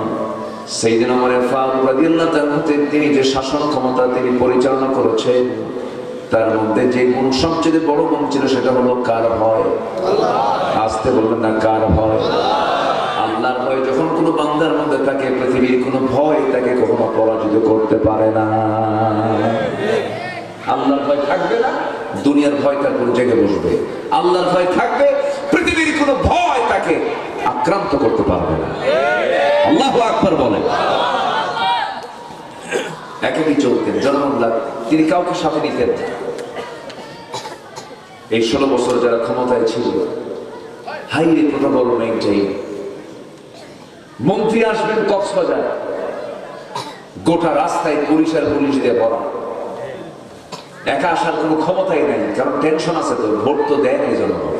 সাইয়েদনা ওমর ফারুক রাদিয়াল্লাহু তাআলা তিনি যে শাসন ক্ষমতা তিনি পরিচালনা করেছেন, তার মধ্যে যে গুণ সবচেয়ে বড় গুণ ছিল সেটা হলো কার ভয়। আসতে বলবেন না, কার ভয়? আল্লাহর ভয় যখন কোনো বান্দার মধ্যে থাকে, পৃথিবীর কোনো ভয় তাকে কখনো পরাজিত করতে পারে না। আল্লাহর ভয় থাকবে না, দুনিয়ার ভয় তার উপর জেগে বসবে। আল্লাহর ভয় থাকবে, পৃথিবীর কোনো ভয় তাকে আক্রান্ত করতে পারবে না। আল্লাহু আকবার বলে। একাকী চলতেন, জনগণ তিনি কাউকে সাথে নিতেন। এই 16 বছর যারা ক্ষমতায় ছিল, হাইরে প্রটোকল মেইনটেইন। মন্ত্রী আসবেন কক্সবাজার, গোটা রাস্তায় পুলিশ দিয়ে ভরা। একা আসার কোনো ক্ষমতাই নেই, কারণ টেনশন আছে, তো ভোট তো দেয় নাই জনগণ।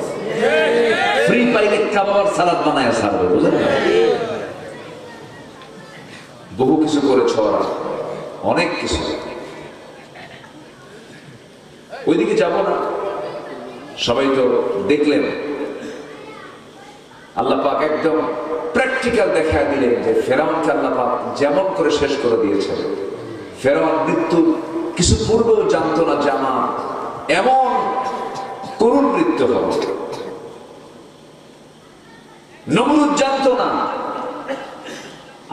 ফ্রি পাইলে কাবাবার সালাদ বানায় সারবে, বুঝলেন? বহু কিছু করেছ ওরা, অনেক কিছু। ওইদিকে যাব না, সবাই তো দেখলেন। আল্লাহ পাক একদম প্র্যাকটিক্যাল দেখা দিলেন যে ফেরাউনকে আল্লাহ পাক যেমন করে শেষ করে দিয়েছেন। ফেরাউন মৃত্যু কিছু পূর্বেও জানতো না যে আমার এমন করুণ মৃত্যু হবে। নমরুদ জানতো না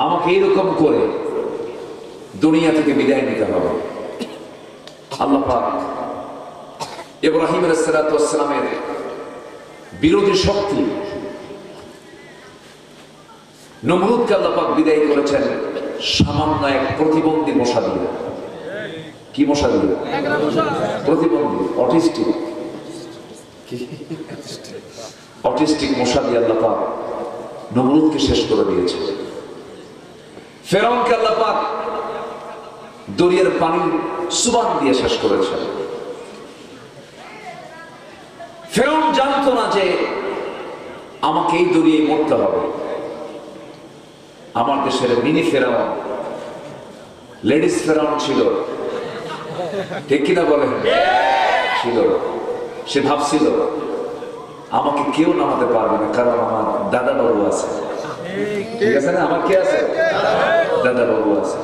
আমাকে এরকম করে দুনিয়া থেকে বিদায় নিতে হবে। আল্লাহ পাক ইব্রাহিম আলাইহিস সালাতু ওয়াস সালামের বিরোধী শক্তি নমরুদকে আল্লাহ পাক বিদায় করেছেন সামান্য এক প্রতিবন্ধী মশা দিয়ে। কি মশা দিয়ে? প্রতিবন্ধী, অটিস্টিক মশা দিয়ে আল্লাহ পাক নমরুদকে শেষ করে দিয়েছে। ফেরাউনকে আল্লাহ পাক দরিয়ার পানি সুবান দিয়ে শেষ করেছে। ফেরাউন জানতো না যে আমাকে এই দরিয়ায় মরতে হবে। আমার দেশের মিনি ফেরাউন, লেডিস ফেরাউন ছিল, ঠিক কিনা বলেন? ছিল। সে ভাবছিল আমাকে কেউ নামাতে পারবে না, কারণ আমার দাদা বাবু আছে। ঠিক আছে না? আমার কে আছে? দাদা বাবু আছে।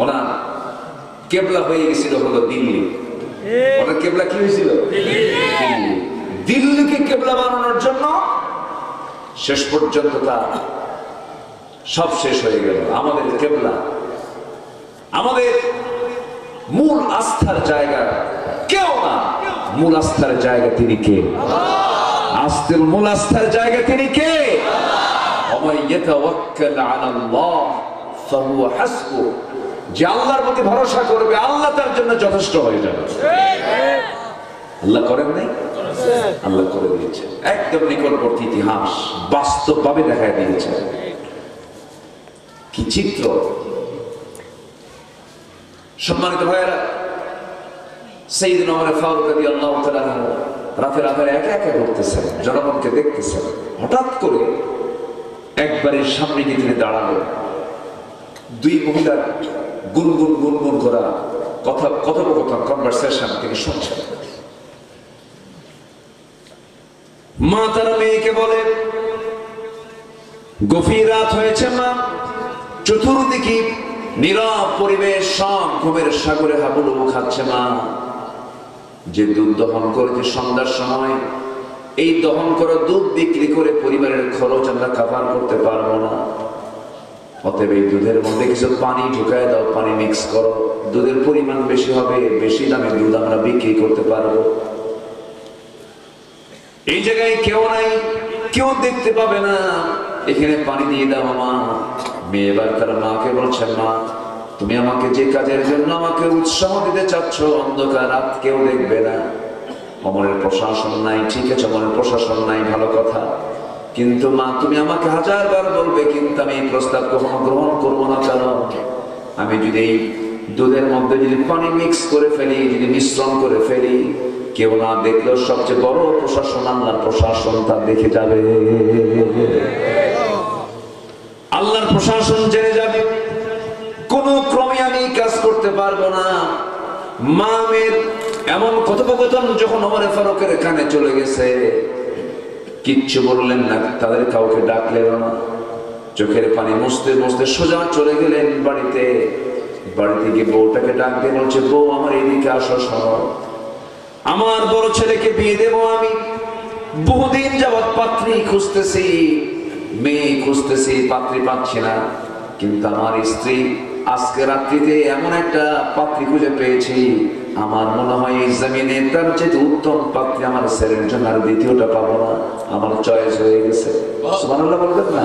ওনার কেবলা হয়ে গেছিল হলো দিল্লি। ওনার কেবলা কি হয়েছিল? দিল্লি। দিল্লিকে কেবলা বানানোর জন্য শেষ পর্যন্ত তা সব শেষ হয়ে গেল। আমাদের কেবলা, আমাদের মূল আস্থার জায়গা কেউ না, মূল আস্থার জায়গা তিনি কে? আস্তের মূল আস্থার জায়গা তিনি কে? যে আল্লাহর প্রতি ভরসা করবে আল্লাহ তার জন্য যথেষ্ট হয়ে যাবে। আল্লাহ করেন নাই? আল্লাহ করে দিয়েছে। একদম নিকটবর্তী ইতিহাস বাস্তবভাবে দেখা দিয়েছে। কি চিত্র! সম্মানিত ভাইয়েরা, সাইয়েদনা ওমর ফারুক রাদিয়াল্লাহু তাআলা রাতের আধারে একা একা ঘুরতেছেন, জনগণকে দেখতেছেন। হঠাৎ করে একবারের সামনে গিয়ে তিনি দাঁড়ালেন। দুই মহিলার গুনগুন গুনগুন করা কথোপকথন, কনভারসেশন তিনি শুনছেন। মা তার মেয়েকে বলে, গভীর রাত হয়েছে মা, চতুর্দিকে নীরব পরিবেশ, সব ঘুমের সাগরে হাবুডুবু খাচ্ছে মা। যে দুধ দহন করেছে সন্ধ্যার সময়, এই দহন করা দুধ বিক্রি করে পরিবারের খরচ আমরা কাভার করতে পারবো না। অতএব এই দুধের মধ্যে কিছু পানি ঢুকায় দাও, পানি মিক্স করো, দুধের পরিমাণ বেশি হবে, বেশি দামে দুধ আমরা বিক্রি করতে পারবো। এই জায়গায় কেউ নাই, কেউ দেখতে পাবে না, এখানে পানি দিয়ে দাও মা। মেয়ে এবার তার মাকে বলছেন, মা তুমি আমাকে যে কাজের জন্য আমাকে উৎসাহ দিতে চাচ্ছ, অন্ধকার রাত কেউ দেখবে না, অমরের প্রশাসন নাই, ঠিক আছে অমরের প্রশাসন নাই, ভালো কথা, কিন্তু মা তুমি আমাকে 1000 বার বলবে, কিন্তু আমি এই প্রস্তাব কখনো গ্রহণ করবো না। কারণ আমি যদি এই দুধের মধ্যে যদি পানি মিক্স করে ফেলি, যদি মিশ্রণ করে ফেলি, কেউ না দেখলেও সবচেয়ে বড় প্রশাসন আল্লাহর প্রশাসন তা দেখে যাবে, আল্লাহর প্রশাসন জেনে যাবে। কোন ক্রমে আমি কাজ করতে পারবো না। মামের এমন কথোপকথন যখন ওমর ফারুকের কানে চলে গেছে, কিচ্ছু বললেন না, তাদের কাউকে ডাকলেন না, চোখের পানি মুছতে মুছতে সোজা চলে গেলেন বাড়িতে। বাড়িতে গিয়ে বউটাকে ডাক দিয়ে বলছে, বউ আমার এদিকে আসো, শোনো, আমার বড় ছেলেকে বিয়ে দেবো আমি। বহুদিন যাবৎ পাত্রী খুঁজতেছি, মেয়ে খুঁজতেছি, পাত্রী পাচ্ছি না, কিন্তু আমার স্ত্রী আজকে রাত্রিতে এমন একটা পাত্রী খুঁজে পেয়েছি, আমার মনে হয় এই জমিনে তার চেয়ে উত্তম পাত্রী আমার ছেলের জন্য আর দ্বিতীয়টা পাবো না, আমার চয়েস হয়ে গেছে। সুবহানাল্লাহ বলবেন না?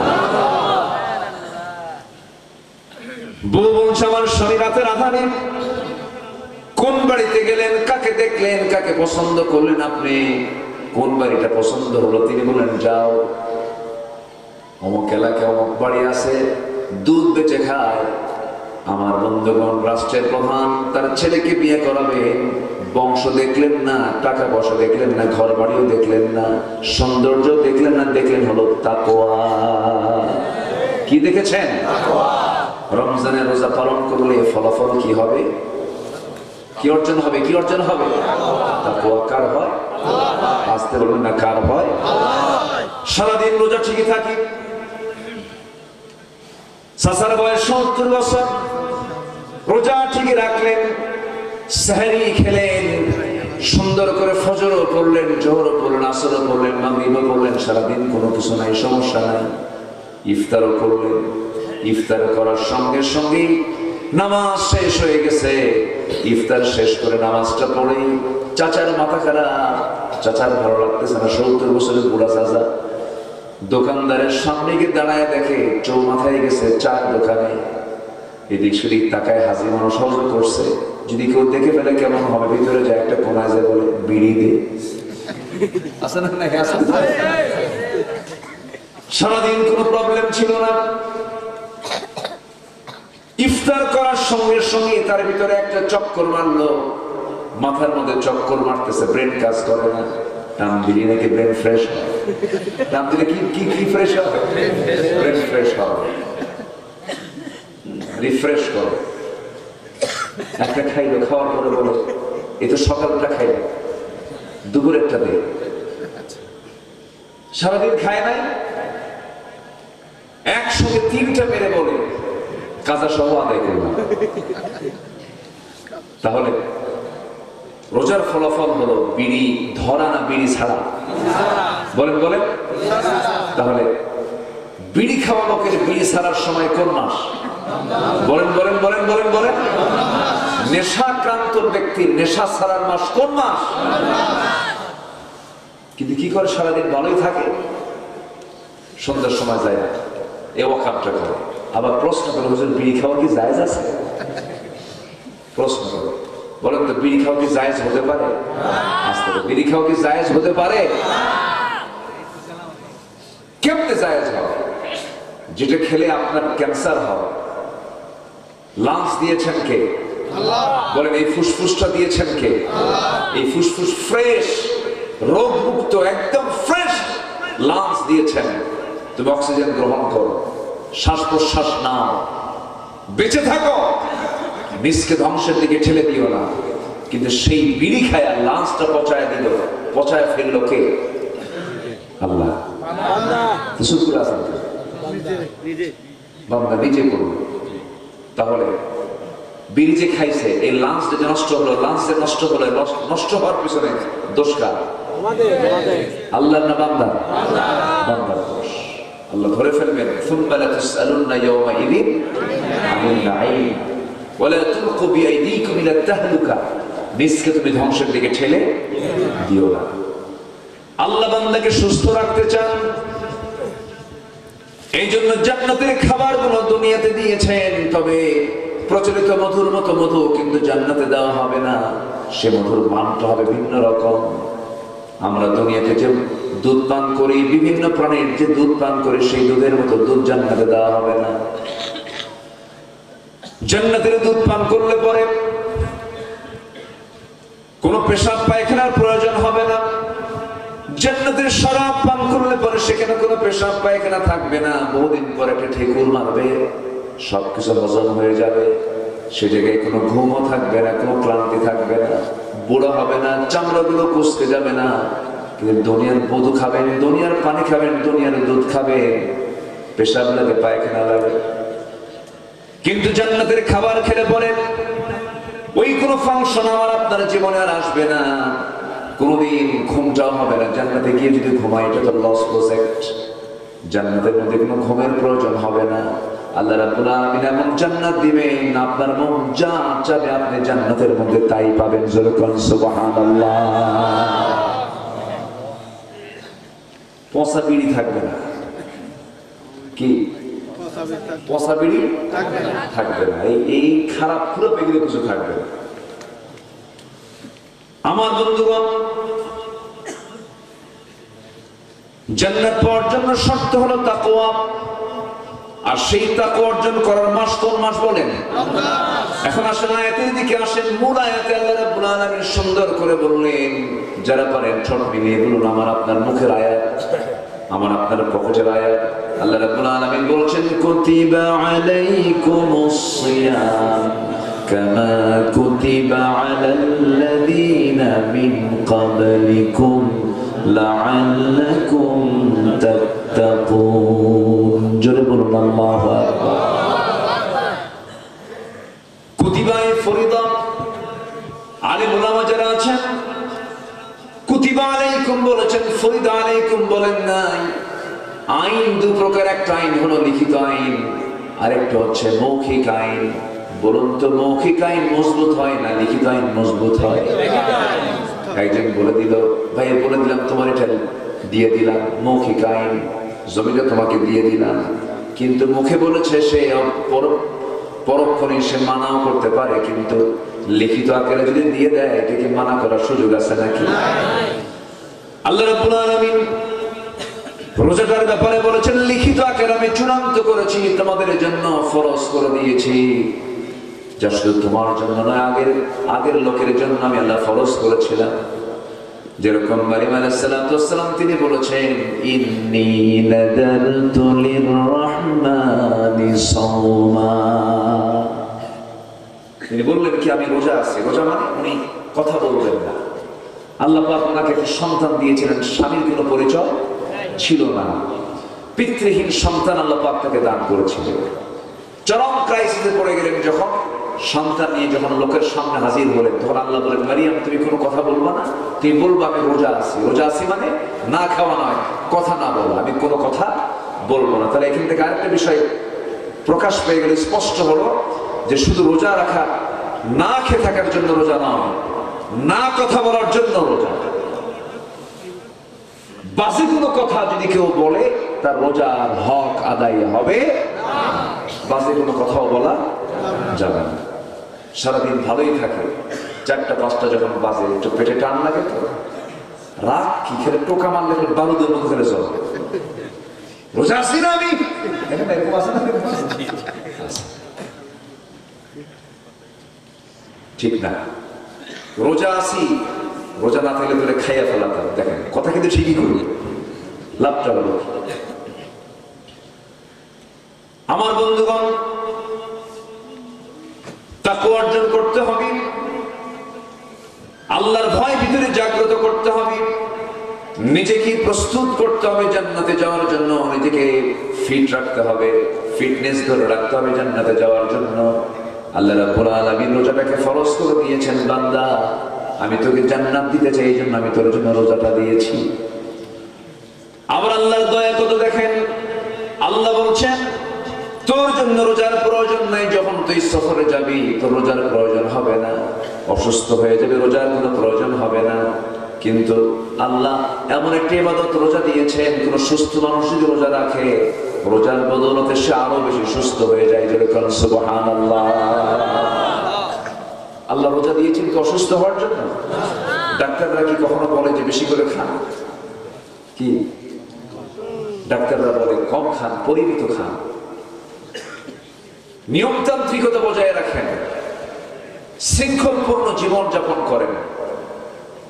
বউ বলছে, আমার স্বামী রাতের আধারে কোন বাড়িতে গেলেন, কাকে দেখলেন, কাকে পছন্দ করলেন আপনি, কোন বাড়িটা পছন্দ হলো? তিনি বলেন, যাও অমুক এলাকায় অমুক বাড়ি আছে, দুধ বেচে খায়, আমার বন্ধুগণ রাষ্ট্রের প্রধান তার ছেলেকে বিয়ে করাবে। বংশ দেখলেন না, টাকা পয়সা দেখলেন না, ঘর বাড়িও দেখলেন না, সৌন্দর্য দেখলেন না, দেখলেন হলো তাকওয়া। কি দেখেছেন? রমজানের রোজা পালন করলে ফলাফল কি হবে? কি অর্জন হবে? কি অর্জন হবে? তাকওয়া কার হয়? আসতে বলবেন না, কার হয়? সারাদিন রোজা ঠিকই থাকি, চাচার বয়স 70 বছর, রোজা ঠিকই রাখলেন, সেহরি খেলেন, সুন্দর করে ফজরও পড়লেন, জোহরও পড়লেন, আসরও পড়লেন, মাগরিবও পড়লেন, সারাদিন কোনো কিছু নাই, সমস্যা নাই। ইফতারও করলেন, ইফতার করার সঙ্গে সঙ্গে নামাজ শেষ হয়ে গেছে। ইফতার শেষ করে নামাজটা পড়েই চাচার মাথা খারাপ, চাচার ভালো লাগতেছে না, 70 বছরের বুড়া চাচা। দোকানদারের সামনে গিয়ে দাঁড়ায় দেখে চৌমাথায় গেছে চার দোকানে, এদিক সেদিক তাকায়, হাজি মানুষ সহযোগ করছে। যদি কেউ দেখে ফেলে কেমন হবে? ভিতরে যায় একটা কোনায় যায় বলে, বিড়ি দে। আসে না? সারাদিন কোনো প্রবলেম ছিল না। ইফতার করার সঙ্গে সঙ্গে তার ভিতরে একটা চক্কর মারলো, মাথার মধ্যে চক্কর মারতেছে, ব্রেন কাজ করে না। টান দিলে নাকি ব্রেন ফ্রেশ হয়, টান দিলে কি কি ফ্রেশ হবে? ব্রেন ফ্রেশ হবে, রিফ্রেশ করে। একটা খাইলো, খাওয়ার পরে বলো, এই তো সকালটা খাইলো, দুপুরেরটা দে। সারাদিন খায় নাই, একসঙ্গে 3টা মেরে বলে কাজা সহ আদায় করলাম। তাহলে রোজার ফলাফল হলো বিড়ি ধরা না বিড়ি ছাড়া? বলেন বলেন। তাহলে বিড়ি খাওয়া লোকের বিড়ি ছাড়ার সময় কোন মাস? বলেন বলেন বলেন বলেন বলেন। নেশাক্রান্ত ব্যক্তির নেশা ছাড়ার মাস কোন মাস? কিন্তু কি করে সারাদিন ভালোই থাকে, সন্ধ্যার সময় যায় না, এ ওয়াকাবটা করে। আবার প্রশ্ন করে, হুজুর বিড়ি খাওয়া কি জায়েজ আছে? প্রশ্ন করে, বলেন তো বিড়ি খাওয়া কি জায়েজ হতে পারে? আস্তে করে, বিড়ি খাওয়া কি জায়েজ হতে পারে? কেমনে জায়েজ হবে? যেটা খেলে আপনার ক্যান্সার হয়। লাঞ্চ দিয়েছেন কে? আল্লাহ। বলেন এই ফুসফুসটা দিয়েছেন কে? আল্লাহ। এই ফুসফুস ফ্রেশ, রোগ মুক্ত, একদম ফ্রেশ লাঞ্চ দিয়েছেন। তুমি অক্সিজেন গ্রহণ করো, শ্বাস প্রশ্বাস নাও, বেঁচে থাকো, নিজকে ধ্বংসের দিকে ঠেলে দিও না। কিন্তু সেই বিড়ি খায় লাঞ্চটা পচায় দিল, পচায় ফেললো কে? আল্লাহ। বান্দা নিজে করবে। তাহলে বিড়ি যে খাইছে, এই লাঞ্চ যে নষ্ট হলো, লাঞ্চ যে নষ্ট হলো, নষ্ট হওয়ার পিছনে দোষ কার? আল্লাহ না বান্দা? বান্দার দোষ। আল্লাহ ধরে ফেলবেন, সুম্মা লাতুসআলুন্না ইয়াওমাইযিন আনিন নাঈম ওয়া লা তুলকু বিআইদিকুম ইলা তাহলুকা। নিজকে তুমি ধ্বংসের দিকে ঠেলে দিও না। আল্লাহ বান্দাকে সুস্থ রাখতে চান, এই জন্য জান্নাতের খাবারগুলো দুনিয়াতে দিয়েছেন। তবে প্রচলিত মধুর মতো মধু কিন্তু জান্নাতে দেওয়া হবে না, সে মধুর মানটা হবে ভিন্ন রকম। আমরা দুনিয়াতে যে দুধ পান করি, বিভিন্ন প্রাণীর যে দুধ পান করি, সেই দুধের মতো দুধ জান্নাতে দেওয়া হবে না। জান্নাতের দুধ পান করলে পরে কোনো পেশাব পায়খানার প্রয়োজন হবে না। জান্নাতের শরাব পান করলে পরে সেখানে কোনো পেশাব পায়খানা থাকবে না। বহুদিন পরে একটা ঠেকুর মারবে, সবকিছু হজম হয়ে যাবে, সে জায়গায় কোনো ঘুমও থাকবে না, কোনো ক্লান্তি থাকবে না, বুড়ো হবে না, চামড়াগুলো কুঁচকে যাবে না। কিন্তু দুনিয়ার মধু খাবেন, দুনিয়ার পানি খাবেন, দুনিয়ার দুধ খাবেন, পেশাব লাগে, পায়খানা লাগে। কিন্তু জান্নাতের খাবার খেলে পরে ওই কোনো ফাংশন আমার আপনার জীবনে আর আসবে না, কোনদিন ঘুমটাও হবে না। জান্নাতে গিয়ে যদি ঘুমাই, এটা তো লস প্রজেক্ট। জান্নাতের মধ্যে কোনো ঘুমের প্রয়োজন হবে না। আল্লাহ রাব্বুল আলামিন এমন জান্নাত দিবেন, আপনার মন যা চাবে আপনি জান্নাতের মধ্যে তাই পাবেন। জোরে কোন সুবহানাল্লাহ। পচা বিড়ি থাকবে না। কি পচা বিড়ি থাকবে না। এই খারাপ পুরো বেগুলো কিছু থাকবে না। আমার বন্ধুগণ, জান্নাত পাওয়ার জন্য শর্ত হলো তাকওয়া। আর সেই তাকওয়া অর্জন করার মাস কোন মাস বলেন? এখন আসেন আয়াতের দিকে আসেন। মূল আয়াতে আল্লাহ রাব্বুল আলামিন সুন্দর করে বললেন, যারা পারেন ছোট মিলিয়ে বলুন, আমার আপনার মুখের আয়াত, আমার আপনার পকেটের আয়াত। আল্লাহ রাব্বুল আলামিন বলছেন, কুতিবা আলাইকুমুস সিয়াম কামা কুতিবা আলাল্লাযীনা মিন ক্বাবলিকুম লাআল্লাকুম তাত্তাকুন। জোরে বলুন আল্লাহু আকবার। কুতিবায়ে ফরিদা, আলেম উলামা যারা আছেন, কুতিবা আলাইকুম বলেছেন, ফরিদা আলাইকুম বলেন নাই। আইন দু প্রকার, একটা আইন হলো লিখিত আইন, আরেকটা হচ্ছে মৌখিক আইন। বলুন তো, মৌখিক আইন মজবুত হয় না লিখিত আইন মজবুত হয়? একজন বলে দিল, ভাই বলে দিলাম তোমার এটা দিয়ে দিলাম, মৌখিক আইন, জমিটা তোমাকে দিয়ে দিলাম। কিন্তু মুখে বলেছে, সে পরক্ষণে সে মানাও করতে পারে, কিন্তু লিখিত আকারে যদি দিয়ে দেয়, এটাকে মানা করার সুযোগ আছে নাকি? আল্লাহ রাব্বুল আলামিন রোজাটার ব্যাপারে বলেছেন, লিখিত আকারে আমি চূড়ান্ত করেছি, তোমাদের জন্য ফরজ করে দিয়েছি, যা শুধু তোমার জন্য নয়, আগের লোকের জন্য আমি আল্লাহ ফরজ করেছিলাম। যেরকম মারিয়াম আলাইহিস সালাতু ওয়াস সালাম, তিনি বলেছেন, ইন্নী নাযারতু লির-রাহমানি সাওমা। তিনি বললেন কি, আমি রোজা আছি। রোজা মানে উনি কথা বলবেন না। আল্লাহ পাক ওনাকে একটা সন্তান দিয়েছিলেন, স্বামীর কোনো পরিচয় ছিল না, পিতৃহীন সন্তান আল্লাহ পাক তাকে দান করেছিলেন। চরম ক্রাইসিসে পড়ে গেলেন যখন, সন্তান নিয়ে যখন লোকের সামনে হাজির হলেন, তখন আল্লাহ বলেন, মারিয়াম তুমি কোনো কথা বলবা না, তুমি বলবা আমি রোজা আছি। রোজা আছি মানে না খাওয়া নয়, কথা না বলা, আমি কোনো কথা বলবো না। তাহলে এখান থেকে আরেকটা বিষয় প্রকাশ পেয়ে গেলে স্পষ্ট হলো যে শুধু রোজা রাখা না খেয়ে থাকার জন্য রোজা নয়, না কথা বলার জন্য রোজা। বাজে কোনো কথা যদি কেউ বলে তার রোজার হক আদায় হবে না। বাজে কোনো কথাও বলা যাবে না। সারাদিন ভালোই থাকে, 4টা 5টা যখন বাজে একটু পেটে টান লাগে তো রাগ কি খেলে টোকা মারলে বারুদের মতো ফেলে চল, রোজা আসি না আমি, এরকম আছে না? ঠিক না, রোজা আসি, রোজা না থাকলে তোরে খাইয়া ফেলাতাম। দেখেন কথা কিন্তু ঠিকই করি, লাভটা হলো। আমার বন্ধুগণ, তাকওয়া অর্জন করতে হবে, আল্লাহর ভয় ভিতরে জাগ্রত করতে হবে, নিজেকে প্রস্তুত করতে হবে জান্নাতে যাওয়ার জন্য, নিজেকে ফিট রাখতে হবে, ফিটনেস ধরে রাখতে হবে জান্নাতে যাওয়ার জন্য। আল্লাহ রাব্বুল আলামিন রোজাটাকে ফরজ করে দিয়েছেন, বান্দা আমি তোকে জান্নাত দিতে চাই, এই জন্য আমি তোর জন্য রোজাটা দিয়েছি। আবার আল্লাহর দয়া কত দেখেন, আল্লাহ বলছেন তোর জন্য রোজার প্রয়োজন নাই, যখন তুই সফরে যাবি তোর রোজার প্রয়োজন হবে না, অসুস্থ হয়ে যাবে রোজার কোনো প্রয়োজন হবে না। কিন্তু আল্লাহ এমন একটি ইবাদত রোজা দিয়েছেন, কোন সুস্থ মানুষ যদি রোজা রাখে রোজার বদৌলতে সে আরো বেশি সুস্থ হয়ে যায়। যেরকম সুবহানাল্লাহ। আল্লাহ রোজা দিয়েছেন কি অসুস্থ হওয়ার জন্য? ডাক্তাররা কি কখনো বলে যে বেশি করে খান? কি ডাক্তাররা বলে কম খান, পরিমিত খান, নিয়মতান্ত্রিকতা বজায় রাখেন, শৃঙ্খলপূর্ণ জীবন যাপন করেন,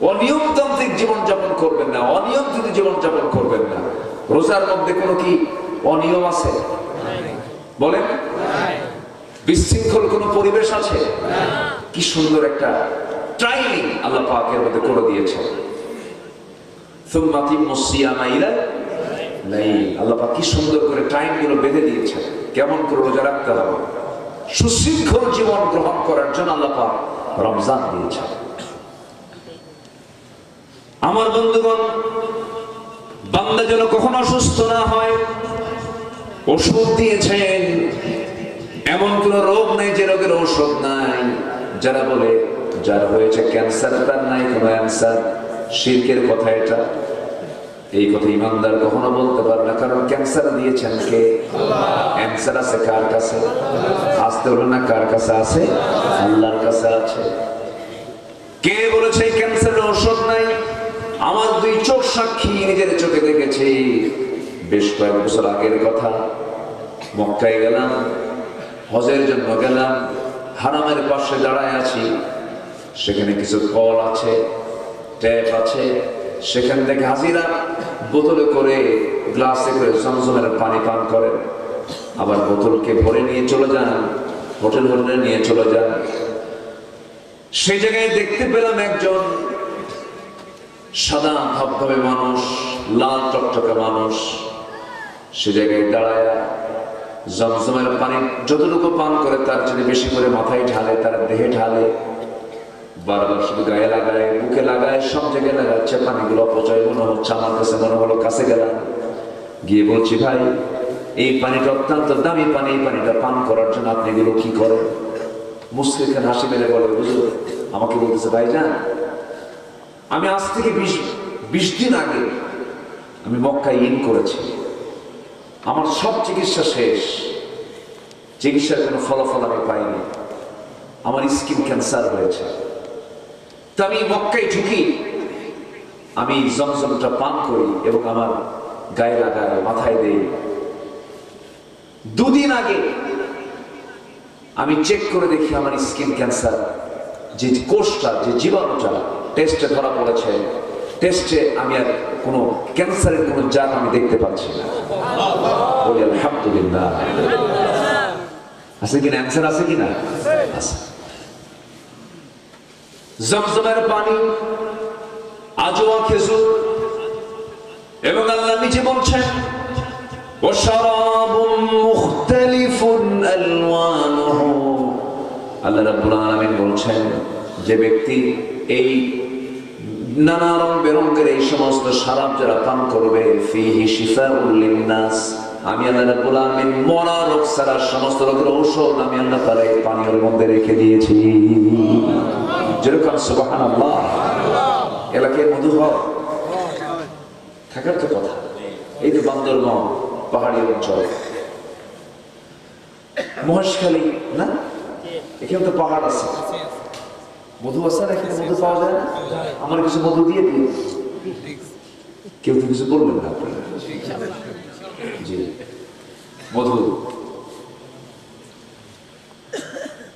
অনিয়মতান্ত্রিক জীবন যাপন করবেন না, অনিয়ন্ত্রিত জীবন যাপন করবেন না। রোজার মধ্যে কোনো কি অনিয়ম আছে? বলেন, বিশৃঙ্খল কোন পরিবেশ আছে? কি সুন্দর একটা ট্রেনিং আল্লাহ পাকের মধ্যে করে দিয়েছেন। সুম্মা তিম্মুস সিয়ামা ইলা লাইল, আল্লাহ পাক কি সুন্দর করে টাইম গুলো বেঁধে দিয়েছেন, কেমন করে রোজা রাখতে হবে। সুশৃঙ্খল জীবন গ্রহণ করার জন্য আল্লাহ পাক রমজান দিয়েছেন। আমার বন্ধুগণ, বান্দা যেন কখনো অসুস্থ না হয়, ওষুধ দিয়েছেন, এমন কোন রোগ নাই যে রোগের ঔষধ নাই। যারা বলে যার হয়েছে ক্যান্সার তার নাই কোনো অ্যান্সার, শিরকের কথা এটা। এই কথা ইমানদার কখনো বলতে পারে না, কারণ ক্যান্সার দিয়েছেন কে? অ্যান্সার আছে কার কাছে? আসতে হলো না, কার কাছে আছে? আল্লাহর কাছে আছে। কে বলেছে ক্যান্সারের ঔষধ নাই? আমার 2 চোখ সাক্ষী, নিজের চোখে দেখেছি। বেশ কয়েক বছর আগের কথা, মক্কায় গেলাম, হজের জন্য গেলাম, হারামের পাশে দাঁড়ায় আছি, সেখানে কিছু কল আছে, ট্যাপ আছে, সেখান থেকে হাজিরা বোতলে করে গ্লাসে করে জমজমের পানি পান করেন, আবার বোতলকে ভরে নিয়ে চলে যান, হোটেল নিয়ে চলে যান। সেই জায়গায় দেখতে পেলাম একজন সাদা ধবধবে মানুষ, লাল টকটকে মানুষ, সে জায়গায় দাঁড়ায় জমজমের পানি যতটুকু পান করে তার চেয়ে বেশি করে মাথায় ঢালে, তার দেহে ঢালে, বারবার শুধু গায়ে লাগায়, মুখে লাগায়, সব জায়গায় লাগাচ্ছে। পানিগুলো অপচয় মনে হচ্ছে, আমার কাছে মনে হলো। কাছে গেলাম, গিয়ে বলছি, ভাই এই পানিটা অত্যন্ত দামি পানি, এই পানিটা পান করার জন্য আপনি এগুলো কি করেন? মুসলিম খান হাসি মেরে বলে, বুঝলো, আমাকে বলতেছে, ভাই যান, আমি আজ থেকে 20 দিন আগে আমি মক্কায় ইন করেছি, আমার সব চিকিৎসা শেষ, চিকিৎসার কোনো ফলাফল আমি পাইনি, আমার স্কিন ক্যান্সার হয়েছে। তো আমি মক্কায় ঢুকি, আমি জমজমটা পান করি এবং আমার গায়ে লাগাই, মাথায় দেই। 2 দিন আগে আমি চেক করে দেখি আমার স্কিন ক্যান্সার, যে কোষটা, যে জীবাণুটা টেস্টে ধরা পড়েছে, টেস্টে আমি আর কোনো ক্যান্সারের কোনো জাত আমি দেখতে পাচ্ছি না। বলি আলহামদুলিল্লাহ। আছে কিনা ক্যান্সার? আছে কিনা? আছে। জমজমের পানি, আজওয়া খেজুর, এবং আল্লাহ নিজে বলছেন ওয়াশরাবুম মুখতালিফুন আলওয়ানুহু, আল্লাহ রাব্বুল আলামিন বলছেন যে ব্যক্তি এই নানা রং বেরঙের এই সমস্ত শরাব যারা পান করবে, ফিহি শিফাউল লিন্নাস, আমি আল্লাহ রাব্বুল আলামিন মরা রোগ ছাড়া সমস্ত রোগের ঔষধ আমি আল্লাহ তাআলা এই পানির মধ্যে রেখে দিয়েছি। যেরকম সুবহানাল্লাহ। এলাকায় মধু হয় থাকার তো কথা। এই যে বান্দরবান পাহাড়ি অঞ্চল, মহেশখালী না, এখানে তো পাহাড় আছে, মধু আছে না? এখানে মধু পাওয়া যায় না? আমার কিছু মধু দিয়ে দিন। কেউ তো কিছু বলবেন না আপনারা? জি, মধু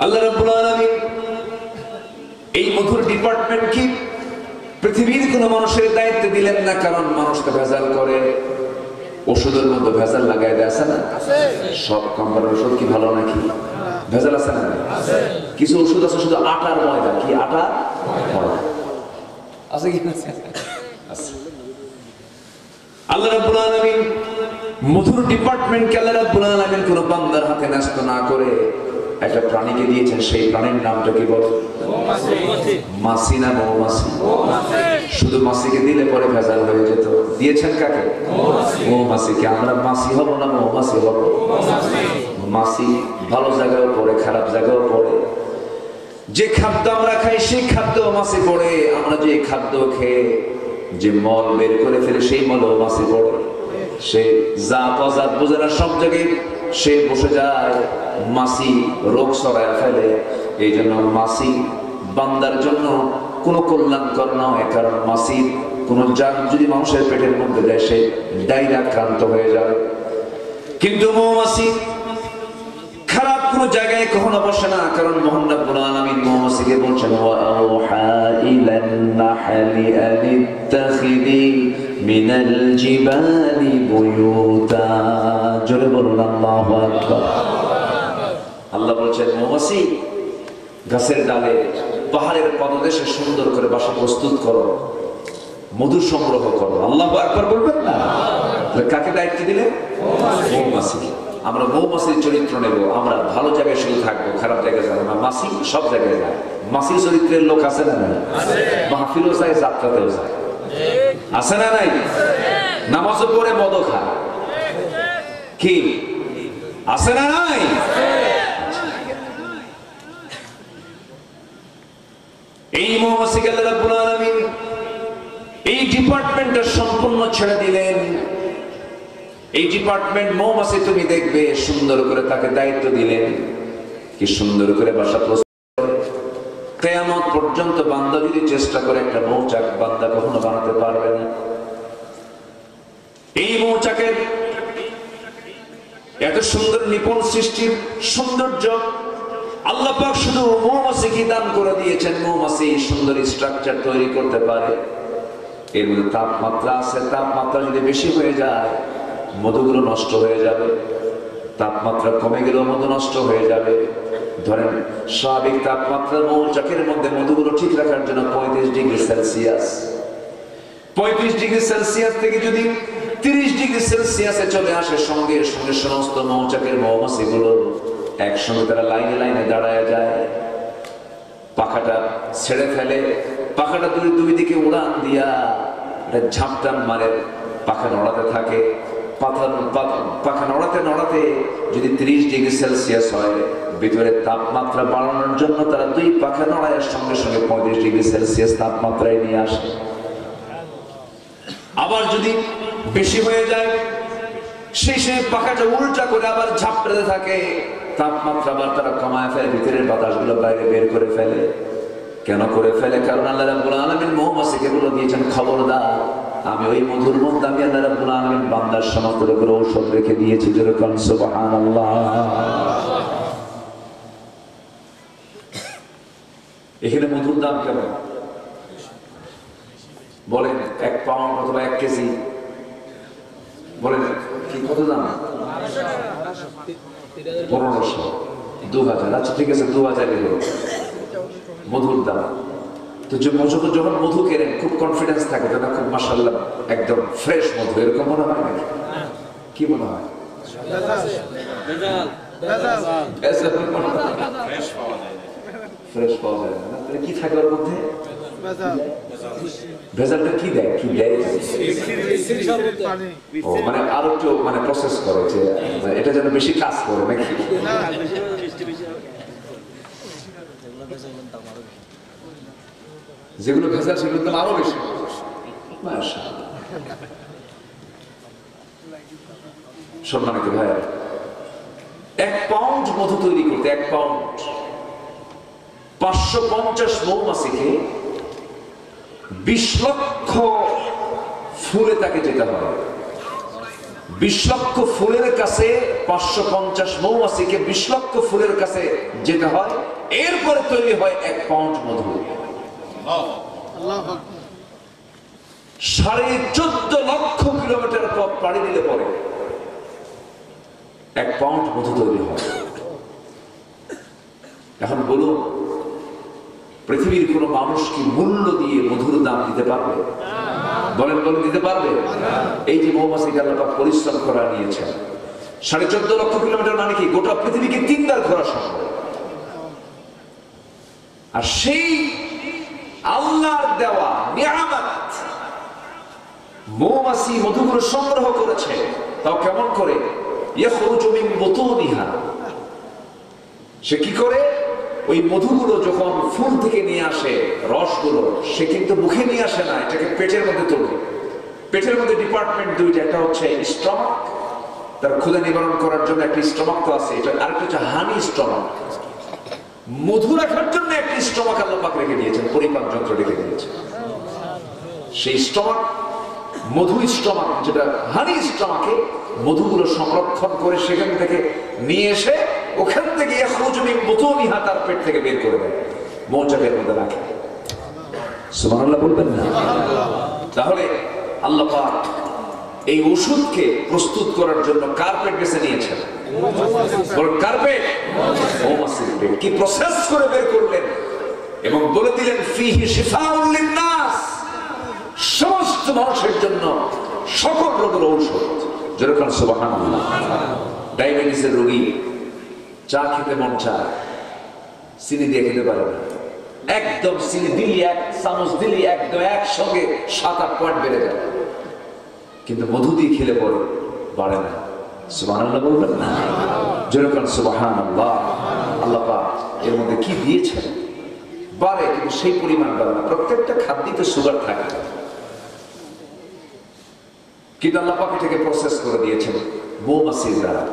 আল্লাহ রাব্বুল আলামিন এই মধুর ডিপার্টমেন্ট কি পৃথিবীর কোন মানুষের দায়িত্ব দিলেন না, কারণ মানুষকে ভেজাল করে, ওষুধের মধ্যে ভেজাল লাগাই দেয়, আছে না? সব কোম্পানির ওষুধ কি ভালো নাকি? ভেজাল আছে না? কিছু ওষুধ আছে শুধু আটার ময়দা, কি আটা ময়দা আছে কি? আল্লাহ রাব্বুল আলামিন মধুর ডিপার্টমেন্টকে আল্লাহ রাব্বুল আলামিন কোন বান্দার হাতে ন্যস্ত না করে একটা প্রাণীকে দিয়েছেন। সেই প্রাণীর নামটা কি বল? মাছি না মৌমাছি? শুধু মাছিকে দিলে পরে ভেজাল হয়ে যেত। দিয়েছেন কাকে? মৌমাছিকে। আমরা মাছি হব না মৌমাছি হব? মাছি ভালো জায়গায় পড়ে, খারাপ জায়গায় পড়ে। যে খাদ্য আমরা খাই সেই খাদ্য মাছি পড়ে। আমরা যে খাদ্য খেয়ে যে মল বের করে ফেলে সেই মলও মাছি পড়ে। সে জাত অজাত বোঝে না, সব জায়গায় সে বসে যায়, মাছি রোগ ছড়ায় ফেলে। এই জন্য মাছি বান্দার জন্য কোনো কল্যাণকর নয়, কারণ মাছির কোন জাত যদি মানুষের পেটের মধ্যে যায় সে ডায়রিয়া আক্রান্ত হয়ে যাবে। কিন্তু মৌমাছি খারাপ কোন জায়গায় কখনো বসে না, কারণ মহান রব্বুল আলামিন মৌমাছিকে বলছেন ওয়াউহা ইলান নাহলি আনিত্তাখিদি মিনাল জিবালি বুয়ুতা। জোরে বলুন আল্লাহু আকবার। আল্লাহ বলছেন মৌমাছি গাছের ডালে পাহাড়ের পদদেশে সুন্দর করে বাসা প্রস্তুত করো, মধু সংগ্রহ করো। আল্লাহু আকবার বলবেন না? কাকে দায়িত্ব দিলেন? মৌমাছি। আমরা মৌমাছির চরিত্র নেব, আমরা ভালো জায়গায় শুধু থাকবো, খারাপ জায়গায় যাবো না। মাছি সব জায়গায় যায়। মাছি চরিত্রের লোক আছে না নাই? মাহফিলও যায়, যাত্রাতেও যায়, আছে না নাই? নামাজও পড়ে, মদও খায়, কি আছে না নাই? এই মৌমাছিকে আল্লাহ রাব্বুল আলামিন এই ডিপার্টমেন্টটা সম্পূর্ণ ছেড়ে দিলেন। এই ডিপার্টমেন্ট মৌমাছি তুমি দেখবে, সুন্দর করে তাকে দায়িত্ব দিলেন, কি সুন্দর করে বাসা প্রস্তুত করে। কিয়ামত পর্যন্ত বান্দা যদি চেষ্টা করে একটা মৌচাক, বান্দা কখনো বানাতে পারবে না। এই মৌচাকের এত সুন্দর নিপুণ সৃষ্টির সৌন্দর্য আল্লাহ পাক শুধু মৌমাছিকে দান করে দিয়েছেন। মৌমাছি সুন্দর স্ট্রাকচার তৈরি করতে পারে। এর মধ্যে তাপমাত্রা আছে, তাপমাত্রা যদি বেশি হয়ে যায় মধুগুলো নষ্ট হয়ে যাবে, তাপমাত্রা কমে গেলেও মধু নষ্ট হয়ে যাবে। ধরেন স্বাভাবিক তাপমাত্রা মৌচাকের মধ্যে মধুগুলো ঠিক রাখার জন্য 35 ডিগ্রি সেলসিয়াস। 35 ডিগ্রি সেলসিয়াস থেকে যদি 30 ডিগ্রি সেলসিয়াসে চলে আসে, সঙ্গে সঙ্গে সমস্ত মৌচাকের মৌমাছিগুলো একসঙ্গে তারা লাইনে লাইনে দাঁড়ায় যায়, পাখাটা ছেড়ে ফেলে, পাখাটা দুই দিকে উড়ান দিয়া ঝাপটান মারে, পাখা নড়াতে থাকে। পাখা নড়াতে নড়াতে যদি 30 ডিগ্রি সেলসিয়াস হয়, ভিতরে তাপমাত্রা বাড়ানোর জন্য তারা দুই পাখা নড়ায় সঙ্গে সঙ্গে 35 ডিগ্রি সেলসিয়াস তাপমাত্রায় নিয়ে আসে। আবার যদি বেশি হয়ে যায়, সেই পাখাটা উল্টা করে আবার ঝাপটাতে থাকে, তাপমাত্রা আবার তারা কমায় ফেলে, ভিতরের বাতাসগুলো বাইরে বের করে ফেলে। কেন করে ফেলে? কারণ আল্লাহ রাব্বুল আলামিন মৌমাছিকে বলে দিয়েছেন, খবরদার, আমি ওই মধুর মধ্যে আমি আল্লাহ রাব্বুল আলামিন বান্দার সমস্ত রোগের ঔষধ রেখে দিয়েছি। যেরকম সুবহানাল্লাহ। এখানে মধুর দাম কেমন বলেন? 1 পাউন্ড অথবা 1 কেজি বলেন কি কত দাম? 1500, 2000। আচ্ছা ঠিক আছে, 2000 এলো মধুর দাম। তো যখন মধু কেনেন খুব কনফিডেন্স থাকে, যেন খুব মাশাআল্লাহ একদম ফ্রেশ মধু, এরকম মনে হয় নাকি? কি মনে হয়? ফ্রেশ পাওয়া যায় না। কি থাকে ওর মধ্যে? ভেজালটা কি দেয়, কি দেয়? ও মানে আরো একটু মানে প্রসেস করে যে এটা যেন বেশি কাজ করে নাকি? যেগুলো ভেজাল সেগুলো তো আরো বেশি। সম্মানিত ভাইয়া, 1 পাউন্ড মধু তৈরি করতে 1 পাউন্ড 550 মৌমাছিকে 20 লক্ষ ফুলে তাকে যেতে হয়। 20 লক্ষ ফুলের কাছে 550 মৌমাছিকে 20 লক্ষ ফুলের কাছে যেতে হয়, এরপরে তৈরি হয় 1 পাউন্ড মধু। 14.5 লক্ষ কিলোমিটার পথ পাড়ি দিলে পরে 1 পাউন্ড মধু তৈরি হয়। এখন বলুন, পৃথিবীর কোন মানুষ কি মূল্য দিয়ে মধুর দাম দিতে পারবে? বলেন বলেন, দিতে পারবে? এই যে মৌমাছিকে আল্লাহ পরিশ্রম করা নিয়েছেন, 14.5 লক্ষ কিলোমিটার, মানে কি গোটা পৃথিবীকে 3 বার ঘোরা সম্ভব। আর সেই আল্লাহর দেওয়া নিয়ামত মৌমাছি মধুগুলো সংগ্রহ করেছে, তাও কেমন করে? ইয়াখরুজু মিন বুতুনিহা, সে কি করে? ওই মধুগুলো যখন ফুল থেকে নিয়ে আসে রসগুলো, সে কিন্তু মুখে নিয়ে আসে না, এটাকে পেটের মধ্যে তোলে। পেটের মধ্যে ডিপার্টমেন্ট দুইটা, একটা হচ্ছে স্টমাক, তার ক্ষুধা নিবারণ করার জন্য একটা স্টমাক তো আছে, এটা আরেকটা হচ্ছে হানি স্টমাক। মধু রাখার জন্য একটা স্টমাক আল্লাহ পাক রেখে দিয়েছেন, পরিপাক যন্ত্র রেখে দিয়েছেন। সেই স্টমাক, মধু স্টমাক, যেটা হানি স্টমাকে মধুগুলো সংরক্ষণ করে সেখান থেকে নিয়ে এসে ওখান থেকে তার পেট থেকে বের করে দেয়, মৌচাকের মধ্যে রাখে। সুবহানাল্লাহ বলবেন না? তাহলে আল্লাহ পাক এই ওষুধকে প্রস্তুত করার জন্য কার পেট বেছে নিয়েছেন? কার্পেট, মৌমাছির পেট। কি প্রসেস করে বের করলেন এবং বলে দিলেন ফিহি শিফাউন লিন-নাস, সমস্ত মানুষের জন্য সকল রোগের ঔষধ। যেরকম সুবহানাল্লাহ, ডায়াবেটিসের রোগী চা খেতে মন চায়, চিনি দিয়ে খেতে পারে না, একদম চিনি দিলি 1 চামচ দিলি একদম একসঙ্গে 7-8 পয়েন্ট বেড়ে যায়, কিন্তু মধু দিয়ে খেলে পরে বাড়ে না। সুবহানাল্লাহ বলবেন না? যেরকম সুবহানাল্লাহ। আল্লাহ পাক এর মধ্যে কি দিয়েছেন, বাড়ে কিন্তু সেই পরিমাণ বাড়ে না। প্রত্যেকটা খাদ্যতে সুগার থাকে, কিন্তু আল্লাহ পাক এটাকে প্রসেস করে দিয়েছেন মৌমাছির দ্বারা।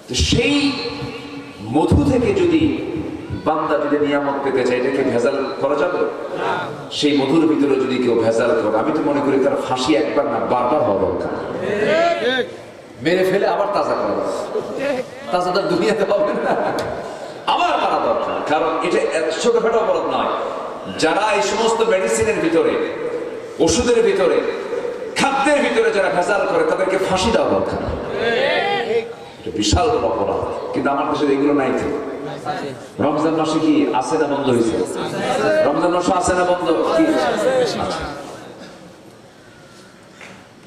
তো সেই মধু থেকে যদি বান্দা যদি নিয়ামত পেতে চায়, এটাকে ভেজাল করা যাবে? সেই মধুর ভিতরে যদি কেউ ভেজাল করে, আমি তো মনে করি তার ফাঁসি একবার না বারবার হওয়া দরকার। মেরে ফেলে আবার তাজা করা দরকার, তাজাটা দুনিয়াতে পাবেন না, আবার মারা দরকার। কারণ এটা ছোটখাটো অপরাধ নয়। যারা এই সমস্ত মেডিসিনের ভিতরে, ওষুধের ভিতরে, খাদ্যের ভিতরে যারা ভেজাল করে, তাদেরকে ফাঁসি দেওয়া দরকার। এটা বিশাল অপরাধ, কিন্তু আমার দেশে এগুলো নাই। তো রমজান মাসে কি আছে না বন্ধ হয়েছে? রমজান মাসে আছে না বন্ধ? কি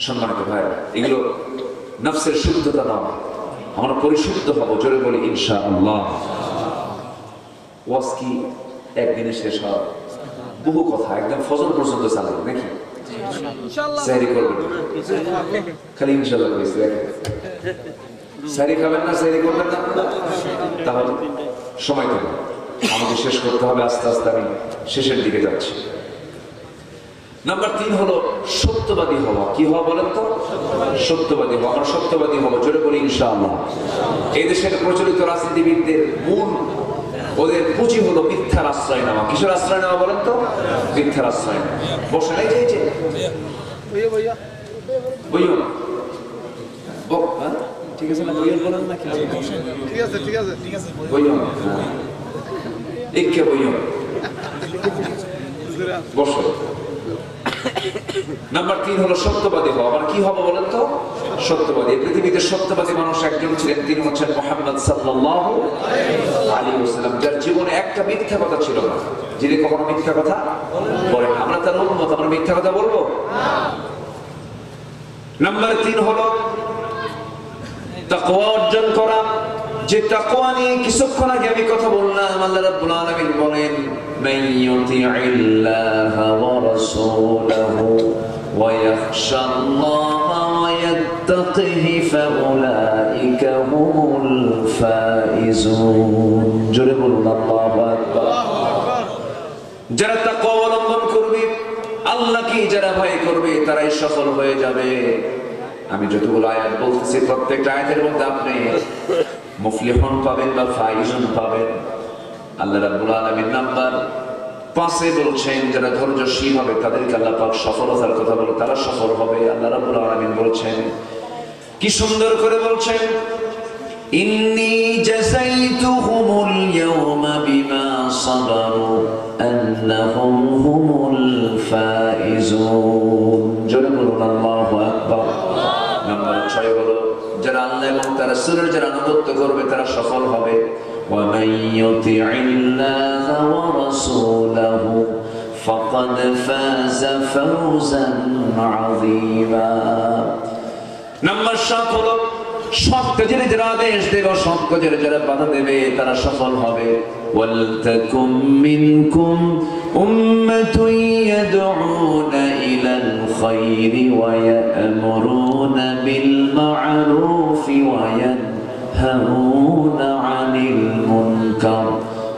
সম্মানিত ভাই, এগুলো নফসের শুদ্ধতা নাম, আমরা পরিশুদ্ধ হব। জোরে বলি ইনশাআল্লাহ। ওয়াজ কি একদিনে শেষ হয়? বহু কথা একদম ফজর পর্যন্ত চালাবে নাকি? সাহরি করবেন খালি ইনশাআল্লাহ কইছে, সাহরি খাবেন না, সাহরি করবেন না, তাহলে সময় দেবেন। আমাকে শেষ করতে হবে আস্তে আস্তে, আমি শেষের দিকে যাচ্ছি। নাম্বার 3 হলো সত্যবাদী হওয়া। কি হওয়া বলেন তো? সত্যবাদী হওয়া। আমরা সত্যবাদী হবো, জোরে বলি ইনশাআল্লাহ। এই দেশের প্রচলিত রাজনীতিবিদদের মূল ওদের পুঁজি হলো মিথ্যার আশ্রয় নেওয়া। কিসের আশ্রয় নেওয়া বলেন তো? মিথ্যার আশ্রয় নেওয়া। বসে নাই যে বইও না, ঠিক আছে না? বইও বলেন না, ঠিক আছে ঠিক আছে ঠিক আছে, বইও না, একে বইও বসো। নাম্বার 3 হলো সত্যবাদী হওয়া। আবার কি হবে বলেন তো? সত্যবাদী। পৃথিবীতে সত্যবাদী মানুষ একজন ছিলেন, তিনি হচ্ছেন মুহাম্মদ সাল্লাল্লাহু আলাইহি ওয়াসাল্লাম, যার জীবনে একটা মিথ্যা কথা ছিল না, যিনি কখনো মিথ্যা কথা বলেন। আমরা তার উম্মত, আমরা মিথ্যা কথা বলবো না। নাম্বার 3 হলো তাকওয়া অর্জন করা। যে তাকওয়া নিয়ে কিছুক্ষণ আগে আমি কথা বললাম, আল্লাহ রাব্বুল আলামিন বলেন মান ইউতিইল্লাহা ওয়া রাসূলাহু ওয়া ইয়াখশাল্লাহা ওয়া ইয়াত্তাকিহি ফাউলাইকা হুমুল ফাইজুন। জোরে বলুন আল্লাহু আকবার। যারা তাকওয়া অবলম্বন করবে, আল্লাহকে যারা ভয় করবে, তারাই সফল হয়ে যাবে। আমি যতগুলো আয়াত বলতেছি প্রত্যেকটা আয়াতের মধ্যে আপনি মুফলিহুন পাবেন বা ফাইজুন পাবেন। আল্লাহ রাব্বুল আলামিন নাম্বার 5 বলছেন যারা ধৈর্যশীল হবে তাদেরকে আল্লাহ পাক সফলতার কথা বলে, তারা সফল হবে। আল্লাহ রাব্বুল আলামিন বলছেন, কি সুন্দর করে বলছেন, ইন্নী জাযাইতুহুমুল ইয়াওমা বিমা সাবারু আন্নাহুম হুমুল ফাইজুন। জোরে বলুন আল্লাহু আকবার। নাম্বার 6 হলো যারা আল্লাহ এবং তার রাসূলের যারা আনুগত্য করবে তারা সফল হবে। ওয়া মান ইউতিইল্লাহা ওয়া রাসূলাহু ফাকাদ ফাযা ফাওজান আযীমা। নাম্বার 7 হলো সৎ কাজের যারা আদেশ দেবে, সৎ কাজের যারা বাধা দেবে তারা সফল হবে। ওয়াল তাকুম মিনকুম উম্মাতুন ইয়াদউনা ইলাল খায়রি ওয়া ইয়া'মুরুনা বিল মা'রুফি ওয়া ইয়ানহাউনা আনিল মুনকার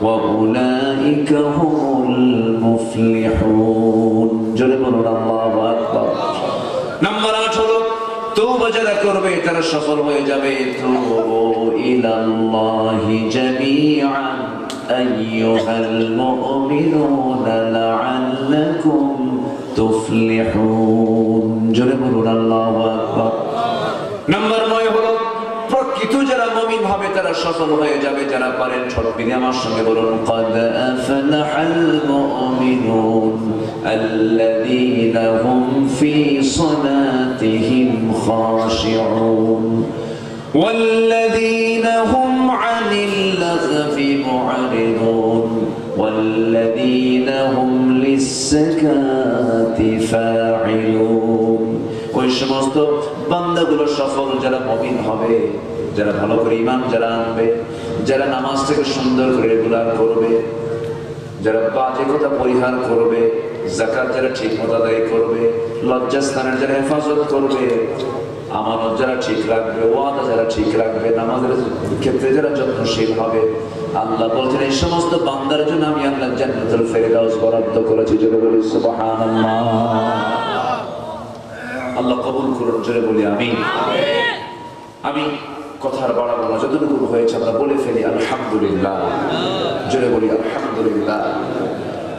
ওয়া উলাইকা হুমুল মুফলিহুন। জোরে বলুন আল্লাহু আকবার। নাম্বার 8 হলো তওবা যারা করবে তারা সফল হয়ে যাবে। তুবু ইলাল্লাহি জামিআন আইয়ুহাল মুমিনুনা লাআল্লাকুম তুফলিহুন। জোরে বলুন আল্লাহু আকবার। নাম্বার 9 হলো প্রকৃত যারা মুমিন হবে তারা সফল হয়ে যাবে। যারা পারেন ছোট বিনে আমার সঙ্গে বলুন, قد أفلح المؤمنون الذين هم في صلاتهم خاشعون والذين هم عن اللغو معرضون والذين هم للزكاة فاعلون। ওই সমস্ত বান্দাগুলো সফল যারা মুমিন হবে, যারা ভালো করে ঈমান যারা আনবে, যারা নামাজটাকে সুন্দর করে রেগুলার করবে, যারা বাজে কথা পরিহার করবে, যাকাত যারা ঠিক মতো আদায় করবে, লজ্জাস্থানের যারা হেফাজত করবে, আমানত যারা ঠিক রাখবে, ওয়াদা যারা ঠিক রাখবে, নামাজের ক্ষেত্রে যারা যত্নশীল হবে, আল্লাহ বলছেন এই সমস্ত বান্দার জন্য আমি আল্লাহ জান্নাতুল ফেরদাউস বরাদ্দ করেছি। জোরে বলি সুবহানাল্লাহ। আল্লাহ কবুল করুন। জোরে বলি আমিন। আমি কথার বাড়াবো না, যতটুকু হয়েছে আমরা বলে ফেলি আলহামদুলিল্লাহ। জোরে বলি আলহামদুলিল্লাহ।